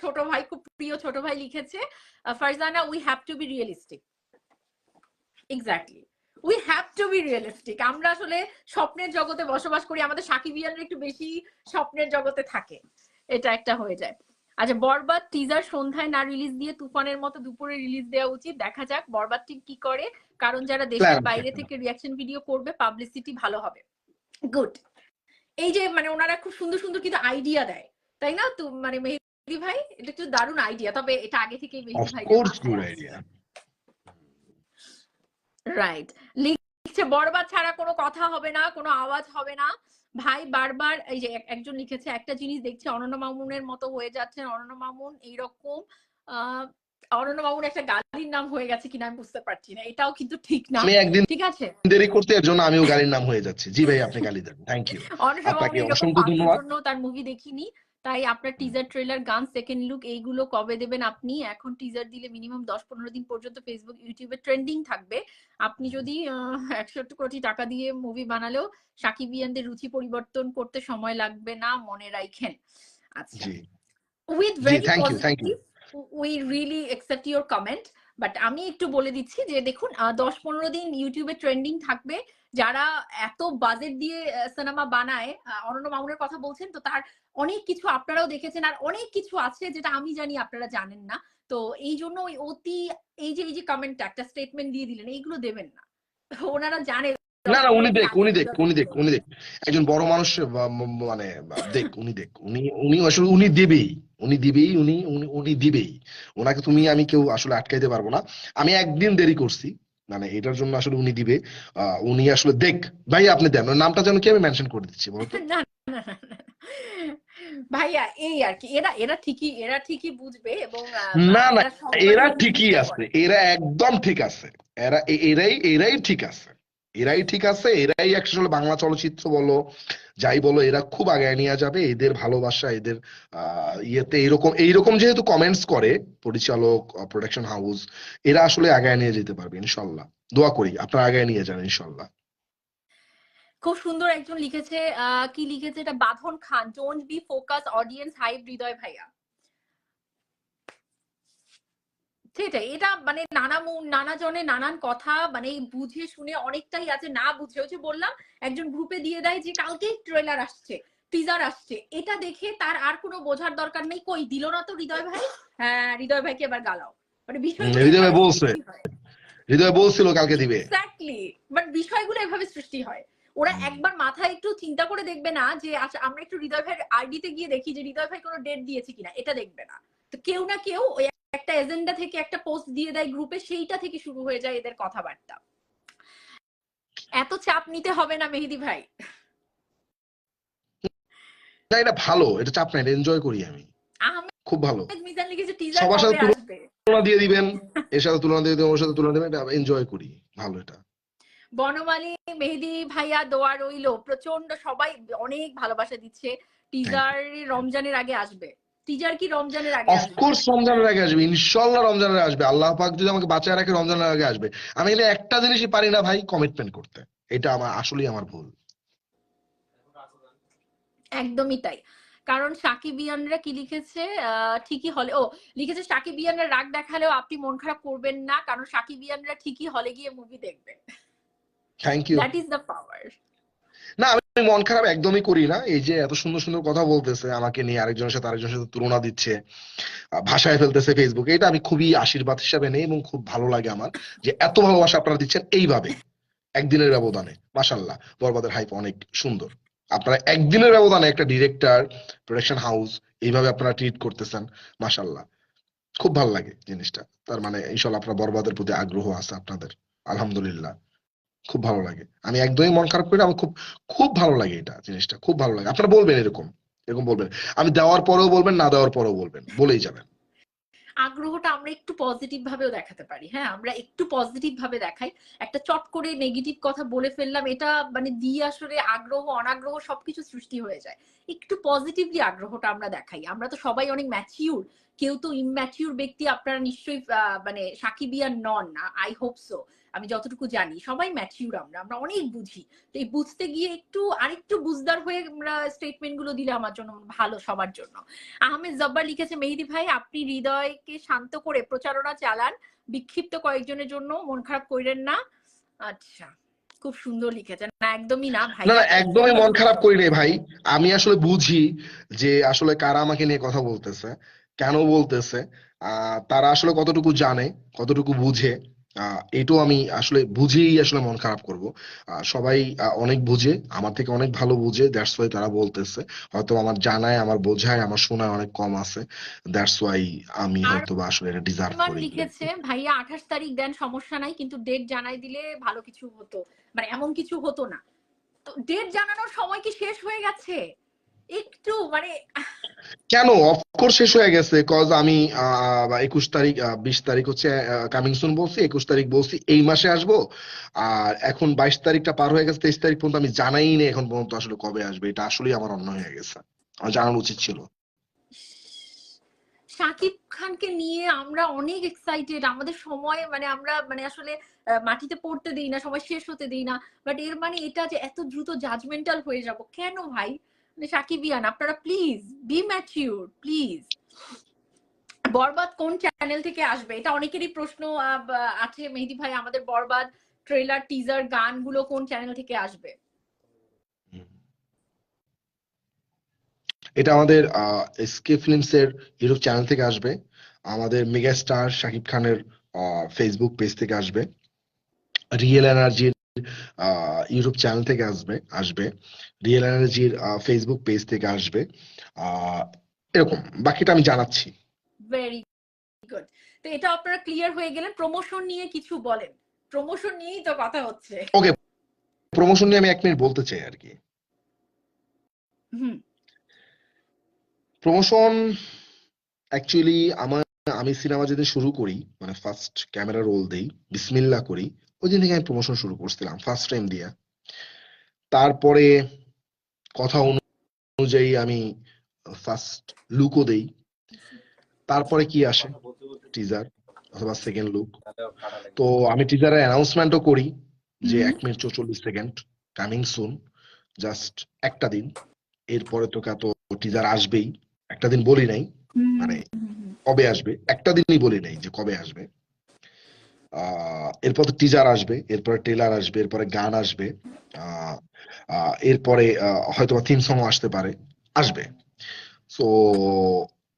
ছোট ভাই, খুব প্রিয় ছোট ভাই লিখেছে, Farzana we have to B realistic. Exactly, we have to B realistic. আমরা আসলে স্বপ্নের জগতে বসবাস করি, আমাদের সাকিবিয়ানরা একটু বেশি স্বপ্নের জগতে থাকে, এটা একটা হয়ে যায়। আচ্ছা, বরবাদ টিজার সন্ধ্যায় না রিলিজ দিয়ে তুফানের মতো দুপুরে রিলিজ দেওয়া উচিত, দেখা যাক বরবাদ টিম কি করে, কারণ যারা দেশের প্ল্যান বাইরে থেকে রিয়াকশন ভিডিও করবে পাবলিসিটি ভালো হবে। গুড। এই যে মানে ওনারা খুব সুন্দর সুন্দর কিন্তু আইডিয়া দেয়, তাই না? তো মানে মেহেদী ভাই এটা একটু দারুণ আইডিয়া, তবে এটা আগে থেকেই মেহেদী ভাই গুড আইডিয়া। রাইট। লিখছে বরবাদ ছাড়া কোনো কথা হবে না, কোনো আওয়াজ হবে না ভাই। বারবার এই যে একজন লিখেছে, একটা জিনিস দেখছি অনন্য মামুনের মতো হয়ে যাচ্ছে, অনন্য মামুন এইরকম অনন্য মামুন একটা গালির নাম হয়ে গেছে কিনা আমি বুঝতে পারছি না, এটাও কিন্তু ঠিক না। আমি একদিন ঠিক আছে, দেরি করতে এর জন্য আমিও গাড়ির নাম হয়ে যাচ্ছি। জি ভাই, আপনি গালি দেন, থ্যাংক ইউ, অনন্য মামুন আপনাকে এরকম অসংখ্য ফালতুর ধন্যবাদ। জন্য তার মুভি দেখিনি, তাই আপনার টিজার ট্রেলার গান সেকেন্ড লুক এইগুলো কবে দেবেন আপনি? এখন টিজার দিলে মিনিমাম 10-15 দিন পর্যন্ত ফেসবুক ইউটিউবে ট্রেন্ডিং থাকবে। আপনি যদি 100 কোটি টাকা দিয়ে মুভি বানালেও সাকিবিয়ানদের রুচি পরিবর্তন করতে সময় লাগবে না, মনে রাখেন। আচ্ছা, জি উইথ জি, very thank you. Positive, we really accept your comment. But আমি একটু বলে দিচ্ছি যে দেখুন 10-15 দিন ইউটিউবে ট্রেন্ডিং থাকবে, যারা এত বাজেট দিয়ে সিনেমা বানায়, অনন্য মামুনের কথা বলছেন, তো তার অনেক কিছু আপনারাও দেখেছেন, আর অনেক কিছু আছে যেটা আমি জানি আপনারা জানেন না। তো এই জন্য ওই অতি এই যে কমেন্টটা একটা স্টেটমেন্ট দিয়ে দিলেন, এইগুলো দেবেন না। ওনারা জানে না না, উনি 10-15 দিন দেখ আগে উনি দেখ টিজার উনি দেখ করতে। উনি দেখ একজন বড় মানুষ, মানে দেখ উনি দেখ উনি উনি আসলে উনি দিবেই, উনি দিবেই, উনি দিবেই। ওনাকে তুমি আমি কেউ আসলে আটকাইতে পারবো না। আমি একদিন দেরি করছি, মানে এটার জন্য আসলে উনি দিবে। উনি আসলে দেখ, ভাই আপনি দেন, ওর নামটা যেন কি আমি মেনশন করে দিচ্ছি বলতো। না না না না। ভাইয়া এই আর কি, এরা ঠিকই বুঝবে, এবং না না, এরা সম্মানী এরা ঠিকই জিনিসটা আছে, করে। এরা একদম ঠিক আছে। এরাই ঠিক আছে, এরাই ঠিক আছে। এরাই আসলে বাংলা চলচ্চিত্র বলো যাই বলো, এরা খুব আগায় নিয়ে যাবে। এদের ভালোবাসা, এদের ইয়েতে এইরকম এইরকম যেহেতু কমেন্টস করে পরিচালক, প্রোডাকশন হাউস, এরা আসলে আগায় নিয়ে যেতে পারবে ইনশাল্লাহ। দোয়া করি আপনারা আগায় নিয়ে যান ইনশাল্লাহ। খুব সুন্দর একজন লিখেছে, কি লিখেছে এটা, Badhon Khan, don't be focus audience hype, Hridoy ভাইয়া। সেটাই, এটা মানে নানা জনে নানান কথা, মানে বুঝে শুনে অনেকটাই আছে, না বুঝে হচ্ছে বললাম, একজন গ্রুপে দিয়ে দেয় যে কালকে ট্রেলার আসছে, টিজার আসছে, এটা দেখে তার আর কোনো বোঝার দরকার নেই, কই দিল না তো হৃদয় ভাই, হ্যাঁ হৃদয় ভাইকে এবার গালাও, মানে বিষয়গুলো হৃদয় ভাই এভাবে বলছে, সৃষ্টি হয়। হৃদয় বলছিল কালকে দিবে। এক্স্যাক্টলি, বাট বিষয়গুলো এভাবে সৃষ্টি হয়। ওরা একবার মাথায় একটু চিন্তা করে দেখবে না যে আচ্ছা আমরা একটু হৃদয় ভাইয়ের আইডিতে গিয়ে দেখি যে হৃদয় ভাই কোনো ডেট দিয়েছে কিনা, এটা দেখবে না। তো কেউ না কেউ ওই একটা এজেন্ডা থেকে একটা পোস্ট দিয়ে দেয় গ্রুপে, সেইটা থেকে শুরু হয়ে যায় এদের কথাবার্তা। এত চাপ নিতে হবে না মেহেদী ভাই। না, এটা ভালো, এটা চাপ নাই, এটা এনজয় করি আমি, খুব ভালো। আহমেদ মিজান লিখেছে টিজার সবার সাথে কবে আসবে? তুলনা দিয়ে দিবেন, এর সাথে তুলনা দিয়ে দিবেন, ওর সাথে তুলনা দিবেন, এটা এনজয় করি, ভালো এটা। বনমালী মেহেদী ভাইয়া দোয়া রইলো, প্রচন্ড সবাই অনেক ভালোবাসা দিচ্ছে। Thank teaser you. রমজানের আগে আসবে, টিজার কি রমজানের আগে আসবে? অফকোর্স রমজানের আগে আসবে, ইনশাল্লাহ রমজানের আসবে, আল্লাহ পাক যদি আমাকে বাঁচায় রাখে রমজানের আগে আসবে। আমি এলে একটা জিনিসই পারি না ভাই, কমিটমেন্ট করতে। এটা আমার আসলেই আমার ভুল। একদমই তাই। কারণ সাকিবিয়ানরা কি লিখেছে, ঠিকই হলে ও লিখেছে, সাকিবিয়ানরা রাগ দেখালেও আপনি মন খারাপ করবেন না, কারণ সাকিবিয়ানরা ঠিকই হলে গিয়ে মুভি দেখবে। Thank you. That is the power. না, আমি মন খারাপ একদমই করি না। এই যে এত সুন্দর সুন্দর কথা বলতেছে আমাকে নিয়ে, আরেকজনের সাথে তুলনা দিচ্ছে, ভাষায় ফেলতেছে ফেসবুকে, এটা আমি খুবই আশীর্বাদ হিসাবে নেই এবং খুব ভালো লাগে আমার যে এত ভালোবাসা আপনারা দিচ্ছেন এইভাবে একদিনের ব্যবধানে। মাশাল্লাহ, বরবাদের হাইপ অনেক সুন্দর। আপনারা একদিনের ব্যবধানে একটা ডিরেক্টর, প্রোডাকশন হাউস এইভাবে আপনারা ট্রিট করতেছেন, মাশাল্লাহ, খুব ভালো লাগে জিনিসটা। তার মানে ইনশাল্লাহ আপনার বরবাদের প্রতি আগ্রহ আছে আপনাদের, আলহামদুলিল্লাহ, খুব ভালো লাগে। আমি একদমই মন খারাপ করি না, আমার খুব খুব ভালো লাগে, এটা জিনিসটা খুব ভালো লাগে। আপনারা বলবেন এরকম, এরকম বলবেন, আমি দেওয়ার পরেও বলবেন, না দেওয়ার পরেও বলবেন, বলেই যাবেন। আগ্রহটা আমরা একটু পজিটিভ ভাবেও দেখাতে পারি, হ্যাঁ আমরা একটু পজিটিভ ভাবে দেখাই। একটা চট করে নেগেটিভ কথা বলে ফেললাম, এটা মানে দিয়ে আসলে আগ্রহ অনাগ্রহ সবকিছু সৃষ্টি হয়ে যায়। একটু পজিটিভলি আগ্রহটা আমরা দেখাই, আমরা তো সবাই অনেক ম্যাচিউর, কেউ তো ইম্যাচিউর ব্যক্তি আপনারা নিশ্চয়ই মানে সাকিবিয়ান নন না, আই হোপ সো। আমি যতটুকু জানি সবাই ম্যাচিউর, আমরা অনেক বুঝি। তো এই বুঝতে গিয়ে আরেকটু বুঝদার হয়ে আমরা স্টেটমেন্ট গুলো দিলে আমার জন্য ভালো, সবার জন্য। আহমেদ জব্বার লিখেছে, মেহেদী ভাই আপনি হৃদয়কে শান্ত করে প্রচারণা চালান, বিক্ষিপ্ত কয়েকজনের জন্য মন খারাপ করেন না। আচ্ছা, খুব সুন্দর লিখেছেন। না একদমই না না ভাইয়া, না, একদমই মন খারাপ করি রে ভাই। আমি আসলে বুঝি যে আসলে কারা আমাকে নিয়ে কথা বলতেছে, কেন বলতেছে, তারা আসলে কতটুকু জানে, কতটুকু বুঝে। এটাও আমি আসলে বুঝেই আসলে মন খারাপ করব। সবাই অনেক বুঝে, আমার থেকে অনেক ভালো বুঝে, দ্যাটস ওয়াই তারা বলতেছে। হয়তো আমার জানায়, আমার বোঝায়, আমার শোনায় অনেক কম আছে, দ্যাটস ওয়াই আমি আর হয়তো বা আসলে এটা ডিজার্ভ আরমান করি। লিখেছে, ভাইয়া 28 তারিখ দেন সমস্যা নাই, কিন্তু ডেট জানাই দিলে ভালো কিছু হতো, মানে এমন কিছু হতো না। তো ডেট জানানোর সময় কি শেষ হয়ে গেছে? একটু মানে কেন, অফকোর্স শেষ হয়ে গেছে, কজ আমি 21 তারিখ, 20 তারিখ হচ্ছে কামিং সুন বলছি, 21 তারিখ বলছি এই মাসে আসবো। আর এখন 22 তারিখটা পার হয়ে গেছে, 23 তারিখ পর্যন্ত আমি জানাই নেই এখন পর্যন্ত আসলে কবে আসবে। এটা আসলেই আমার অন্য হয়ে গেছে, আমার জানানো উচিত ছিল। শাকিব খানকে নিয়ে আমরা অনেক এক্সাইটেড, আমাদের সময় মানে আমরা মানে আসলে মাটিতে পড়তে দিই না, সময় শেষ হতে দিই না। বাট এর মানে এটা যে এত দ্রুত জাজমেন্টাল হয়ে যাব কেন ভাই? মানে সাকিবিয়ান আপনারা প্লিজ বি ম্যাচিউর প্লিজ। বরবাদ কোন চ্যানেল থেকে আসবে, এটা অনেকেরই প্রশ্ন আছে মেহেদী ভাই। আমাদের বরবাদ ট্রেলার, টিজার, গানগুলো কোন চ্যানেল থেকে আসবে? এটা আমাদের এসকে ফিল্মস এর ইউটিউব চ্যানেল থেকে আসবে, আমাদের মেগাস্টার শাকিব খানের ফেসবুক পেজ থেকে আসবে, রিয়েল এনার্জির ইউটিউব চ্যানেল থেকে আসবে, রিয়েল এনার্জির ফেসবুক পেজ থেকে আসবে। আহ এরকম বাকিটা আমি জানাচ্ছি। Very good. তো এটা আপনারা ক্লিয়ার হয়ে গেলেন। প্রমোশন নিয়ে কিছু বলেন, প্রমোশন নিয়েই তো কথা হচ্ছে। ওকে, প্রমোশন নিয়ে আমি 1 মিনিট বলতে চাই আর কি। হুম। প্রমোশন অ্যাকচুয়ালি আমি সিনেমা যেদিন শুরু করি, মানে ফার্স্ট ক্যামেরা রোল দেই, বিসমিল্লাহ করি, ওই দিন থেকে আমি প্রমোশন শুরু করছিলাম ফার্স্ট টাইম দিয়া। তারপরে কথা অনুযায়ী আমি ফার্স্ট লুকও দেই, তারপরে কি আসে, টিজার অথবা সেকেন্ড লুক। তো আমি টিজারের অ্যানাউন্সমেন্টও করি যে হুম 1 minute 44 second coming soon, just একটা দিন। এরপরে তো কত টিজার আসবেই, একটা দিন বলি নাই, হুম মানে কবে আসবে একটা দিনই বলি নাই যে কবে আসবে। এরপর তো টিজার আসবে, এরপরে ট্রেলার আসবে, এরপরে গান আসবে, আহ এরপরে হয়তো থিম সং আসতে পারে, আসবে। সো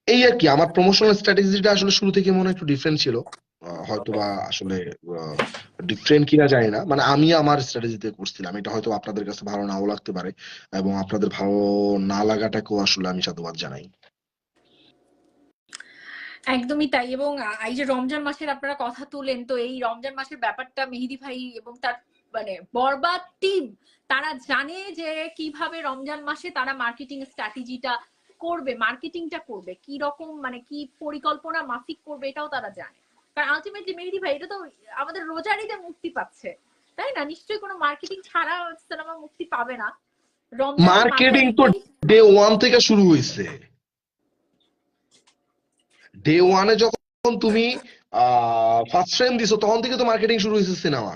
এই আর কি, আমার প্রমোশনাল স্ট্র্যাটেজিটা আসলে শুরু থেকে মনে হয় একটু ডিফারেন্ট ছিল। হয়তোবা আসলে ডিফারেন্ট কিনা জানি না, মানে আমি আমার স্ট্র্যাটেজিতে করছিলাম। এটা হয়তো আপনাদের কাছে ভালো নাও লাগতে পারে, এবং আপনাদের ভালো না লাগাটাকেও আসলে আমি সাধুবাদ জানাই। একদমই তাই। এবং এই যে রমজান মাসের আপনারা কথা তুলেন, তো এই রমজান মাসের ব্যাপারটা মেহেদী ভাই এবং তার মানে বরবাদ টিম তারা জানে যে কিভাবে রমজান মাসে তারা মার্কেটিং স্ট্র্যাটেজিটা করবে, মার্কেটিংটা করবে কি রকম, মানে কি পরিকল্পনা মাফিক করবে, এটাও তারা জানে। কারণ আলটিমেটলি মেহেদী ভাই এটা তো আমাদের রোজার ঈদে মুক্তি পাচ্ছে, তাই না? নিশ্চয়ই কোনো মার্কেটিং ছাড়া সিনেমা মুক্তি পাবে না। রমজানের মাথায় মার্কেটিং তো রেখেই ডে ওয়ান থেকে শুরু হয়েছে। ডে ওয়ানে যখন তুমি ফার্স্ট ফ্রেম দিছো, তখন থেকে তো মার্কেটিং শুরু হয়েছে সিনেমা।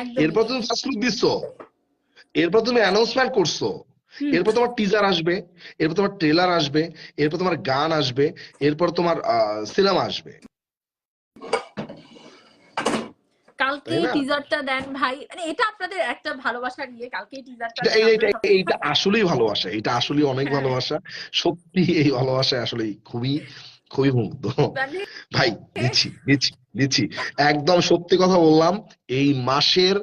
একদমই এরপর তাই। তুমি ফার্স্ট লুক দিছো, এরপর তুমি অ্যানাউন্সমেন্ট করছো, হুম। এরপর তোমার টিজার আসবে, এরপর তোমার ট্রেলার আসবে, এরপর তোমার গান আসবে, এরপর তোমার সিনেমা আসবে, তাই কালকেই না? টিজারটা দেন ভাই, মানে এটা আপনাদের একটা ভালোবাসা নিয়ে কালকেই টিজারটা এটা দেন, এইটা আপনারা সবচেয়ে এইটা আসলেই ভালোবাসা, এটা আসলেই অনেক হ্যাঁ ভালোবাসা। সত্যি এই ভালোবাসায় আসলে খুবই খুবই মুগ্ধ। মানে ভাই দিচ্ছি দিচ্ছি দিচ্ছি, একদম সত্যি কথা বললাম, এই মাসের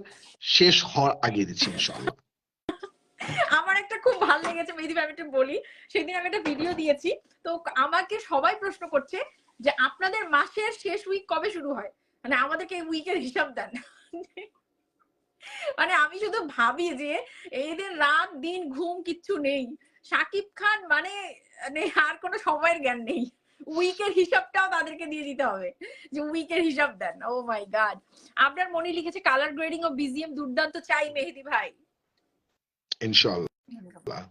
শেষ হওয়ার আগে দিচ্ছি ইনশাআল্লাহ। আমার একটা খুব ভালো লেগেছে মেহেদী ভাই, আমি একটু বলি। সেদিন আমি একটা ভিডিও দিয়েছি, তো আমাকে সবাই প্রশ্ন করছে যে আপনাদের মাসের শেষ উইক কবে শুরু হয়, মানে আমাদেরকে এই উইকের হিসাব দেন। মানে আমি শুধু ভাবি যে এদের রাত দিন ঘুম কিচ্ছু নেই, শাকিব খান মানে মানে আর কোনো সময়ের জ্ঞান নেই। উইকের হিসাবটাও তাদেরকে দিয়ে দিতে হবে যে উইকের হিসাব দেন। ও মাই গড। আপনার মনে লিখেছে কালার গ্রেডিং ও বিজিএম দুর্দান্ত চাই মেহেদী ভাই। ইনশাআল্লাহ।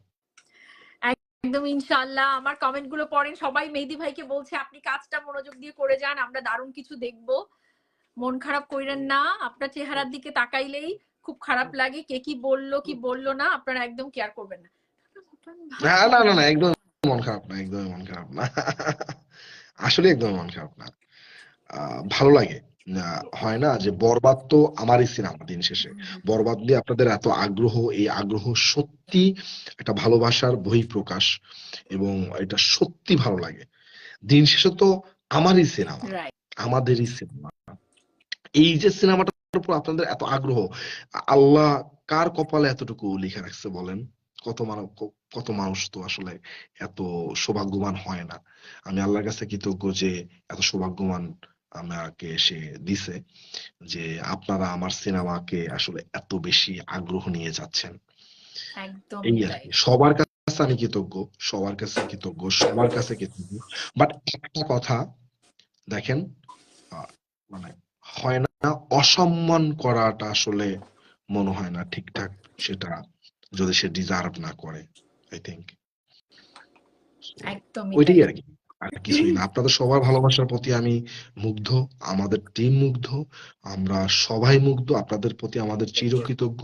একদম ইনশাআল্লাহ। আমার কমেন্ট গুলো পড়েন, সবাই মেহেদী ভাইকে বলছে আপনি কাজটা মনোযোগ দিয়ে করে যান, আমরা দারুণ কিছু দেখবো। মন খারাপ কইরেন না, আপনার চেহারার দিকে তাকাইলেই খুব খারাপ লাগে। কে কি বললো কি বললো না আপনারা একদম কেয়ার করবেন না। না না না না, একদম মন খারাপ না, একদমই মন খারাপ না। আসলে একদম মন খারাপ না। ভালো লাগে। হয় না যে বরবাদ তো আমারই সিনেমা দিন শেষে। বরবাদ নিয়ে আপনাদের এত আগ্রহ, এই আগ্রহ সত্যি একটা ভালোবাসার বহিঃপ্রকাশ, এবং এটা সত্যি ভালো লাগে। দিন শেষে তো আমারই সিনেমা, রাইট। আমাদেরই সিনেমা। এই যে সিনেমাটার উপর আপনাদের এত আগ্রহ, আল্লাহ কার কপালে এতটুকু লিখে রাখছে বলেন? কত মানুষ তো আসলে এত সৌভাগ্যবান হয় না। আমি আল্লাহর কাছে কৃতজ্ঞ যে এত সৌভাগ্যবান আমাকে সে দিছে, যে আপনারা আমার সিনেমাকে আসলে এত বেশি আগ্রহ নিয়ে যাচ্ছেন। একদমই এই আর তাই। কি, সবার কাছে আমি কৃতজ্ঞ, সবার কাছে কৃতজ্ঞ, সবার কাছে কৃতজ্ঞ। বাট একটা কথা দেখেন, আহ, মানে হয় না, অসম্মান করাটা আসলে মনে হয় না ঠিকঠাক, সেটা যদি সে ডিজার্ভ না করে, আই থিংক একদমই তাই। ওইটাই আর কি, আর কিছুই না। আপনাদের সবার ভালোবাসার প্রতি আমি মুগ্ধ, আমাদের টিম মুগ্ধ, আমরা সবাই মুগ্ধ, আপনাদের প্রতি আমাদের চিরকৃতজ্ঞ।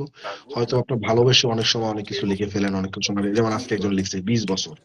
হয়তো আপনার ভালোবেসে অনেক সময় অনেক কিছু লিখে ফেলেন, অনেক সময় যেমন আজকে একজন লিখছে 20 বছর।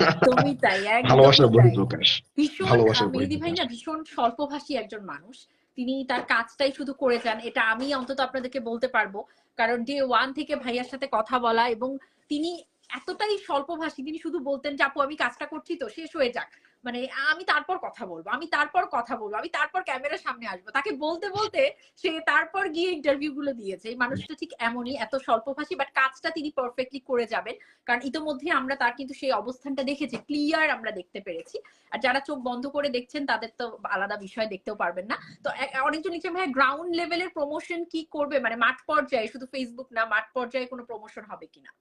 একদমই তাই, একদমই ভালোবাসার তাই। বহিঃপ্রকাশ, ভীষণ ভালোবাসার মেহেদী ভাই বহিঃপ্রকাশ। না ভীষণ স্বল্পভাষী একজন মানুষ। তিনি তার কাজটাই শুধু করে যান, এটা আমি অন্তত আপনাদেরকে বলতে পারবো। কারণ ডে ওয়ান থেকে ভাইয়ার সাথে কথা বলা, এবং তিনি এতটাই স্বল্পভাষী, তিনি শুধু বলতেন যে আপু আমি কাজটা করছি তো শেষ হয়ে যাক, মানে আমি তারপর কথা বলবো, আমি তারপর কথা বলবো, আমি তারপর ক্যামেরার সামনে আসবো। তাকে বলতে বলতে সে তারপর গিয়ে ইন্টারভিউ গুলো দিয়েছে। এই মানুষটা ঠিক এমনই, এত স্বল্পভাষী, বাট কাজটা তিনি পারফেক্টলি করে যাবেন। কারণ ইতোমধ্যে আমরা তার কিন্তু সেই অবস্থানটা দেখেছি, ক্লিয়ার আমরা দেখতে পেরেছি। আর যারা চোখ বন্ধ করে দেখছেন তাদের তো আলাদা বিষয়, দেখতেও পারবেন না। তো অনেকজন লিখছে ভাই গ্রাউন্ড লেভেলের প্রমোশন কি করবে, মানে মাঠ পর্যায়ে, শুধু ফেসবুক না, মাঠ পর্যায়ে কোনো প্রমোশন হবে কিনা?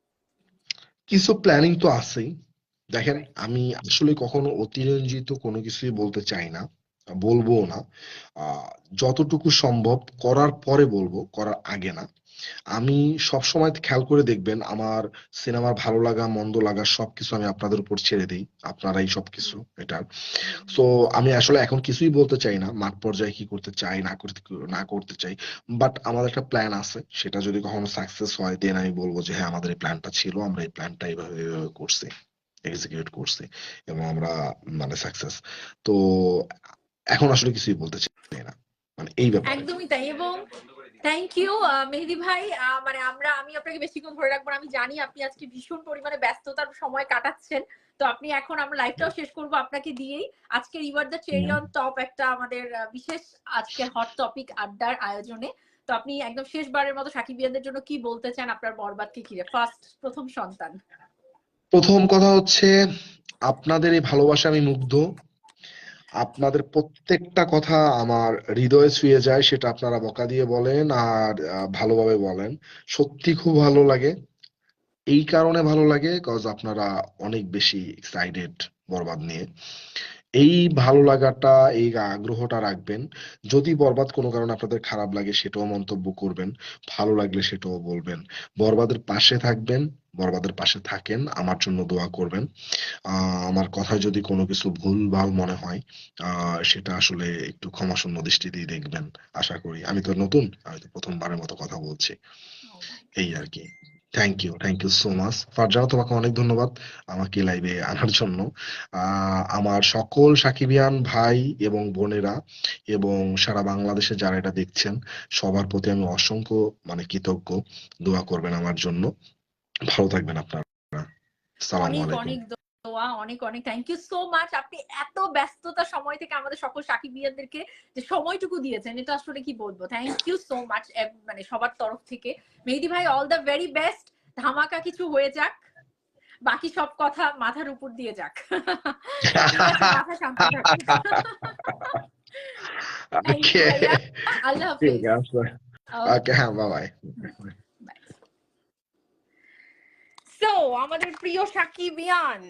কিছু প্ল্যানিং তো আছেই। দেখেন, আমি আসলে কখনো অতিরঞ্জিত কোনো কিছুই বলতে চাই না, বলবো না। আহ যতটুকু সম্ভব করার পরে বলবো, করার আগে না। আমি সবসময় খেয়াল করে দেখবেন, আমার সিনেমার ভালো লাগা মন্দ লাগা সবকিছু আমি আপনাদের উপর ছেড়ে দিই, আপনারাই সবকিছু এটা। সো আমি আসলে এখন কিছুই বলতে চাই না, মাঠ পর্যায়ে কি করতে চাই না করতে চাই। বাট আমাদের একটা প্ল্যান আছে, সেটা যদি কখনো সাকসেস হয় দেন আমি বলবো যে হ্যাঁ আমাদের এই প্ল্যানটা ছিল, আমরা এই প্ল্যানটা এইভাবে এইভাবে করছি, এক্সিকিউট করছি, এবং আমরা মানে সাকসেস। তো এখন আসলে কিছুই বলতে চাই না, মানে এই ব্যাপারে। একদমই তাই। এবং থ্যাংক ইউ মেহেদী ভাই। মানে আমি আপনাকে বেশিক্ষণ ধরে রাখবো না, আমি জানি আপনি আজকে ভীষণ পরিমাণে ব্যস্ততার সময় কাটাচ্ছেন। তো আপনি এখন, আমরা লাইভটাও শেষ করবো আপনাকে দিয়েই। আজকে you are the cherry on top একটা আমাদের বিশেষ আজকের হট টপিক আড্ডার আয়োজনে। তো আপনি একদম শেষবারের মতো সাকিবিয়ানদের জন্য কি বলতে চান আপনার বরবাদকে ঘিরে, প্রথম সন্তান? প্রথম কথা হচ্ছে, আপনাদের এই ভালোবাসা আমি মুগ্ধ, আপনাদের প্রত্যেকটা কথা আমার হৃদয়ে ছুঁয়ে যায়, সেটা আপনারা বকা দিয়ে বলেন আর ভালোভাবে বলেন। সত্যি খুব ভালো লাগে। এই কারণে ভালো লাগে কজ আপনারা অনেক বেশি এক্সাইটেড বরবাদ নিয়ে। এই ভালো লাগাটা, এই আগ্রহটা রাখবেন। যদি বরবাদ কোনো কারণে আপনাদের খারাপ লাগে সেটাও মন্তব্য করবেন, ভালো লাগলে সেটাও বলবেন। বরবাদের পাশে থাকবেন, বরবাদের পাশে থাকেন, আমার জন্য দোয়া করবেন। আমার কথায় যদি কোনো কিছু ভুলভাল মনে হয়, সেটা আসলে একটু ক্ষমাশূন্য দৃষ্টিতেই দেখবেন। আশা করি, আমি তো নতুন, আমি তো প্রথমবারের মতো কথা বলছি, এই আর কি। Thank you so much Farzana, তোমাকে অনেক ধন্যবাদ আমাকে লাইভে আনার জন্য। আমার সকল সাকিবিয়ান ভাই এবং বোনেরা এবং সারা বাংলাদেশে যারা এটা দেখছেন, সবার প্রতি আমি অসংখ্য মানে কৃতজ্ঞ। দোয়া করবেন আমার জন্য। ভালো থাকবেন আপনারা। সালামু অনেক আলাইকুম। অনেক দোয়া, অনেক অনেক থ্যাংক ইউ সো মাচ। আপনি এত ব্যস্ততা সময় থেকে আমাদের সকল সাকিবিয়ানদেরকে যে সময়টুকু দিয়েছেন, এটা আসলে কি বলবো, থ্যাংক ইউ সো মাচ, মানে সবার তরফ থেকে। মেহেদী ভাই অল দ্য ভেরি বেস্ট, ধামাকা কিছু হয়ে যাক, বাকি সব কথা মাথার উপর দিয়ে যাক। ঠিক আছে, মাথা শান্ত থাকুক। থ্যাংক ইউ ওকে, ভাইয়া, আল্লাহ ঠিক হাফেজ। আছে। ওকে, ওকে, হ্যাঁ, বাই বাই। বাই। সো আমাদের প্রিয় সাকিবিয়ান,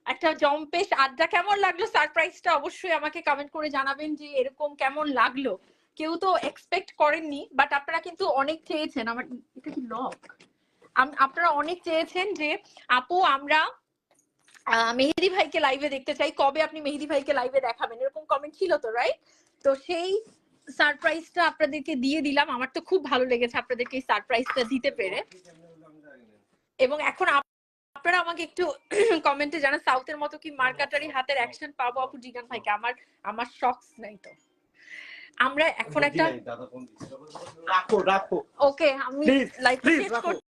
একটা জম্পেশ আড্ডা। কেমন লাগলো সারপ্রাইজটা? অবশ্যই আমাকে কমেন্ট করে জানাবেন যে এরকম কেমন লাগলো। কেউ তো এক্সপেক্ট করেননি, বাট আপনারা কিন্তু অনেক চেয়েছেন। আমার এটা কি লক? আপনারা অনেক চেয়েছেন যে আপু আমরা মেহেদী ভাইকে লাইভে দেখতে চাই, কবে আপনি মেহেদী ভাইকে লাইভে দেখাবেন, এরকম কমেন্ট ছিল তো, রাইট? তো সেই সারপ্রাইজটা আপনাদেরকে দিয়ে দিলাম। আমার তো খুব ভালো লেগেছে আপনাদেরকে এই সারপ্রাইজটা দিতে পেরে। এবং এখন আপনারা আমাকে একটু কমেন্টে জানান, সাউথের মতো কি মার্কাটারি হাতের অ্যাকশন পাবো আপু জিগান ভাইকে? আমার শখস নাই তো। আমরা এখন একটা রাখো রাখো ওকে, আমি প্লিজ লাইভ প্লিজ শেষ রাখো। করতে